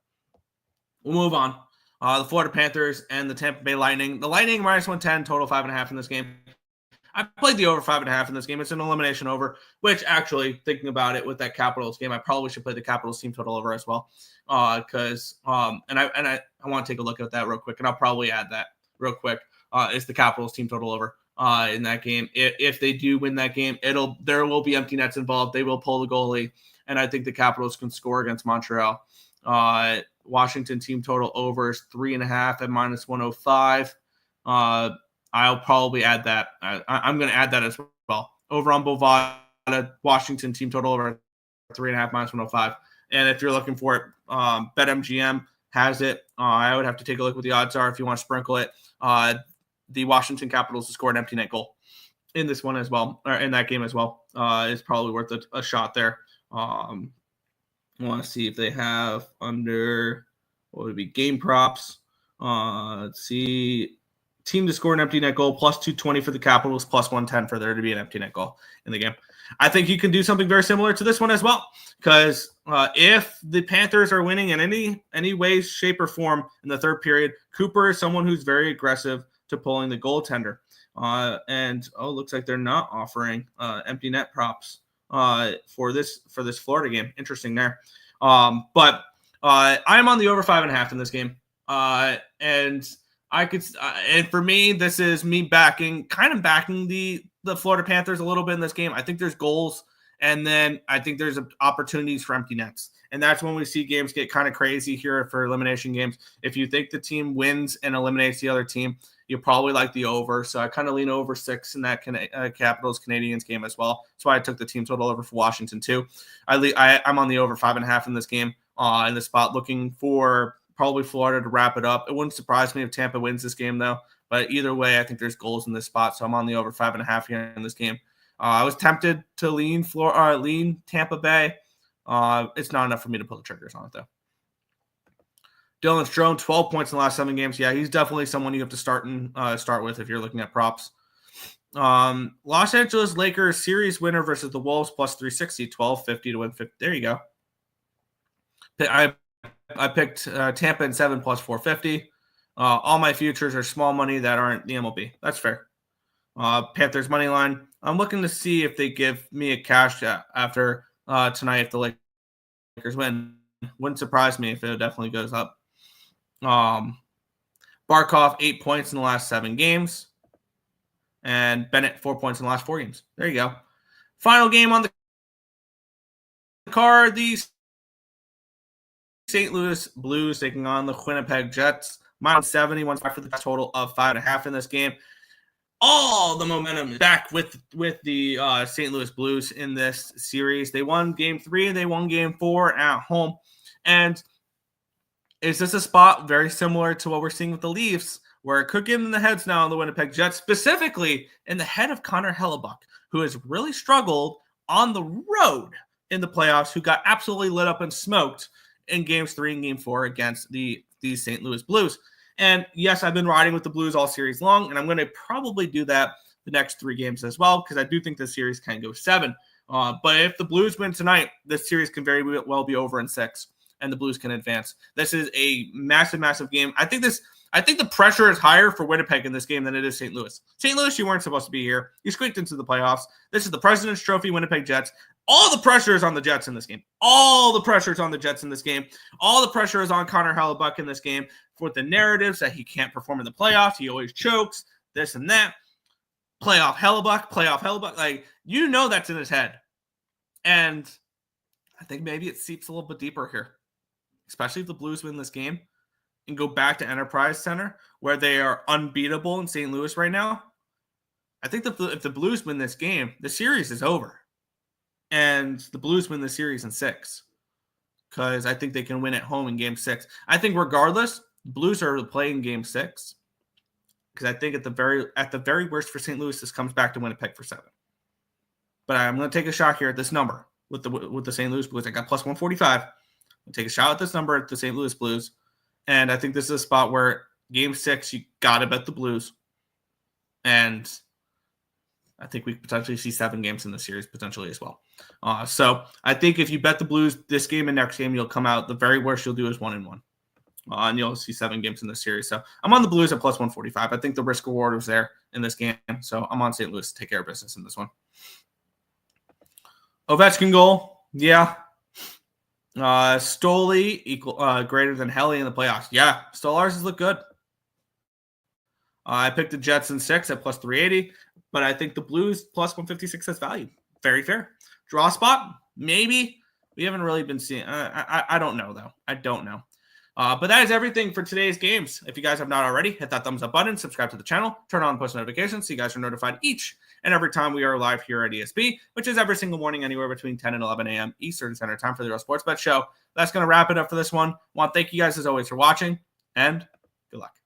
we'll move on. The Florida Panthers and the Tampa Bay Lightning. The Lightning minus 110, total 5.5 in this game. I played the over 5.5 in this game. It's an elimination over, which actually, thinking about it with that Capitals game, I probably should play the Capitals team total over as well. I want to take a look at that real quick, and I'll probably add that real quick. Is the Capitals team total over in that game? If they do win that game, there will be empty nets involved. They will pull the goalie, and I think the Capitals can score against Montreal. Washington team total over is 3.5 at minus 105. I'll probably add that. I'm going to add that as well. Over on Bovada, Washington team total over 3.5 minus 105. And if you're looking for it, BetMGM has it. I would have to take a look what the odds are if you want to sprinkle it. The Washington Capitals to score an empty net goal in this one as well, or in that game as well. Is probably worth a shot there. I want to see if they have under what would be game props. Let's see. Team to score an empty net goal, plus 220 for the Capitals, plus 110 for there to be an empty net goal in the game. I think you can do something very similar to this one as well, because if the Panthers are winning in any way, shape, or form in the third period, Cooper is someone who's very aggressive to pulling the goaltender. Looks like they're not offering empty net props for this Florida game. Interesting there. But I'm on the over 5.5 in this game. And for me, this is me backing the Florida Panthers a little bit in this game. I think there's goals, and then I think there's opportunities for empty nets. And that's when we see games get kind of crazy here for elimination games. If you think the team wins and eliminates the other team, you probably like the over. So I kind of lean over 6 in that Capitals-Canadiens game as well. That's why I took the team total over for Washington too. I'm on the over 5.5 in this game in the spot, looking for probably Florida to wrap it up. It wouldn't surprise me if Tampa wins this game though. But either way, I think there's goals in this spot. So I'm on the over 5.5 here in this game. I was tempted to lean Tampa Bay. It's not enough for me to pull the triggers on it, though. Dylan Strome, 12 points in the last 7 games. Yeah, he's definitely someone you have to start with if you're looking at props. Los Angeles Lakers series winner versus the Wolves plus 360, 12.50 to win 50. There you go. I picked Tampa in 7 plus 450. All my futures are small money that aren't the MLB. That's fair. Panthers money line. I'm looking to see if they give me a cash after tonight if the Lakers win. Wouldn't surprise me if it definitely goes up. Barkov, 8 points in the last 7 games. And Bennett, 4 points in the last 4 games. There you go. Final game on the card. The St. Louis Blues taking on the Winnipeg Jets. -70, 1.5 for the total of 5.5 in this game. All the momentum is back with the St. Louis Blues in this series. They won Game 3 and they won Game 4 at home. And is this a spot very similar to what we're seeing with the Leafs, where it could get in the heads now on the Winnipeg Jets, specifically in the head of Connor Hellebuck, who has really struggled on the road in the playoffs, who got absolutely lit up and smoked in Games 3 and Game 4 against the St. Louis Blues. And yes, I've been riding with the Blues all series long, and I'm going to probably do that the next 3 games as well, because I do think this series can go 7. But if the Blues win tonight, this series can very well be over in 6, and the Blues can advance. This is a massive, massive game. I think the pressure is higher for Winnipeg in this game than it is St. Louis. St. Louis, you weren't supposed to be here. You squeaked into the playoffs. This is the President's Trophy, Winnipeg Jets. All the pressure is on the Jets in this game. All the pressure is on the Jets in this game. All the pressure is on Connor Hellebuck in this game with the narratives that he can't perform in the playoffs. He always chokes, this and that. Playoff Hellebuck. Like, you know that's in his head. And I think maybe it seeps a little bit deeper here, especially if the Blues win this game and go back to Enterprise Center, where they are unbeatable in St. Louis right now. I think if the Blues win this game, the series is over. And the Blues win the series in 6, because I think they can win at home in Game 6. I think regardless, Blues are playing Game 6, because I think at the very worst for St. Louis, this comes back to Winnipeg for 7. But I'm going to take a shot here at this number with the St. Louis Blues. I got plus 145. I'm going to take a shot at this number at the St. Louis Blues, and I think this is a spot where Game 6 you got to bet the Blues, and I think we potentially see 7 games in the series potentially as well. So I think if you bet the Blues this game and next game, you'll come out. The very worst you'll do is 1-1. And you'll see 7 games in this series. So I'm on the Blues at plus 145. I think the risk reward was there in this game. So I'm on St. Louis to take care of business in this one. Ovechkin goal. Yeah. Stoley equal greater than Helly in the playoffs. Yeah. Stolarz has looked good. I picked the Jets in 6 at plus 380. But I think the Blues plus 156 has value. Very fair. Draw spot? Maybe. We haven't really been seeing. I don't know, though. I don't know. But that is everything for today's games. If you guys have not already, hit that thumbs up button, subscribe to the channel, turn on post notifications so you guys are notified each and every time we are live here at ESB, which is every single morning anywhere between 10 and 11 a.m. Eastern Standard Time for the Earle Sports Bet Show. That's going to wrap it up for this one. I want to thank you guys as always for watching, and good luck.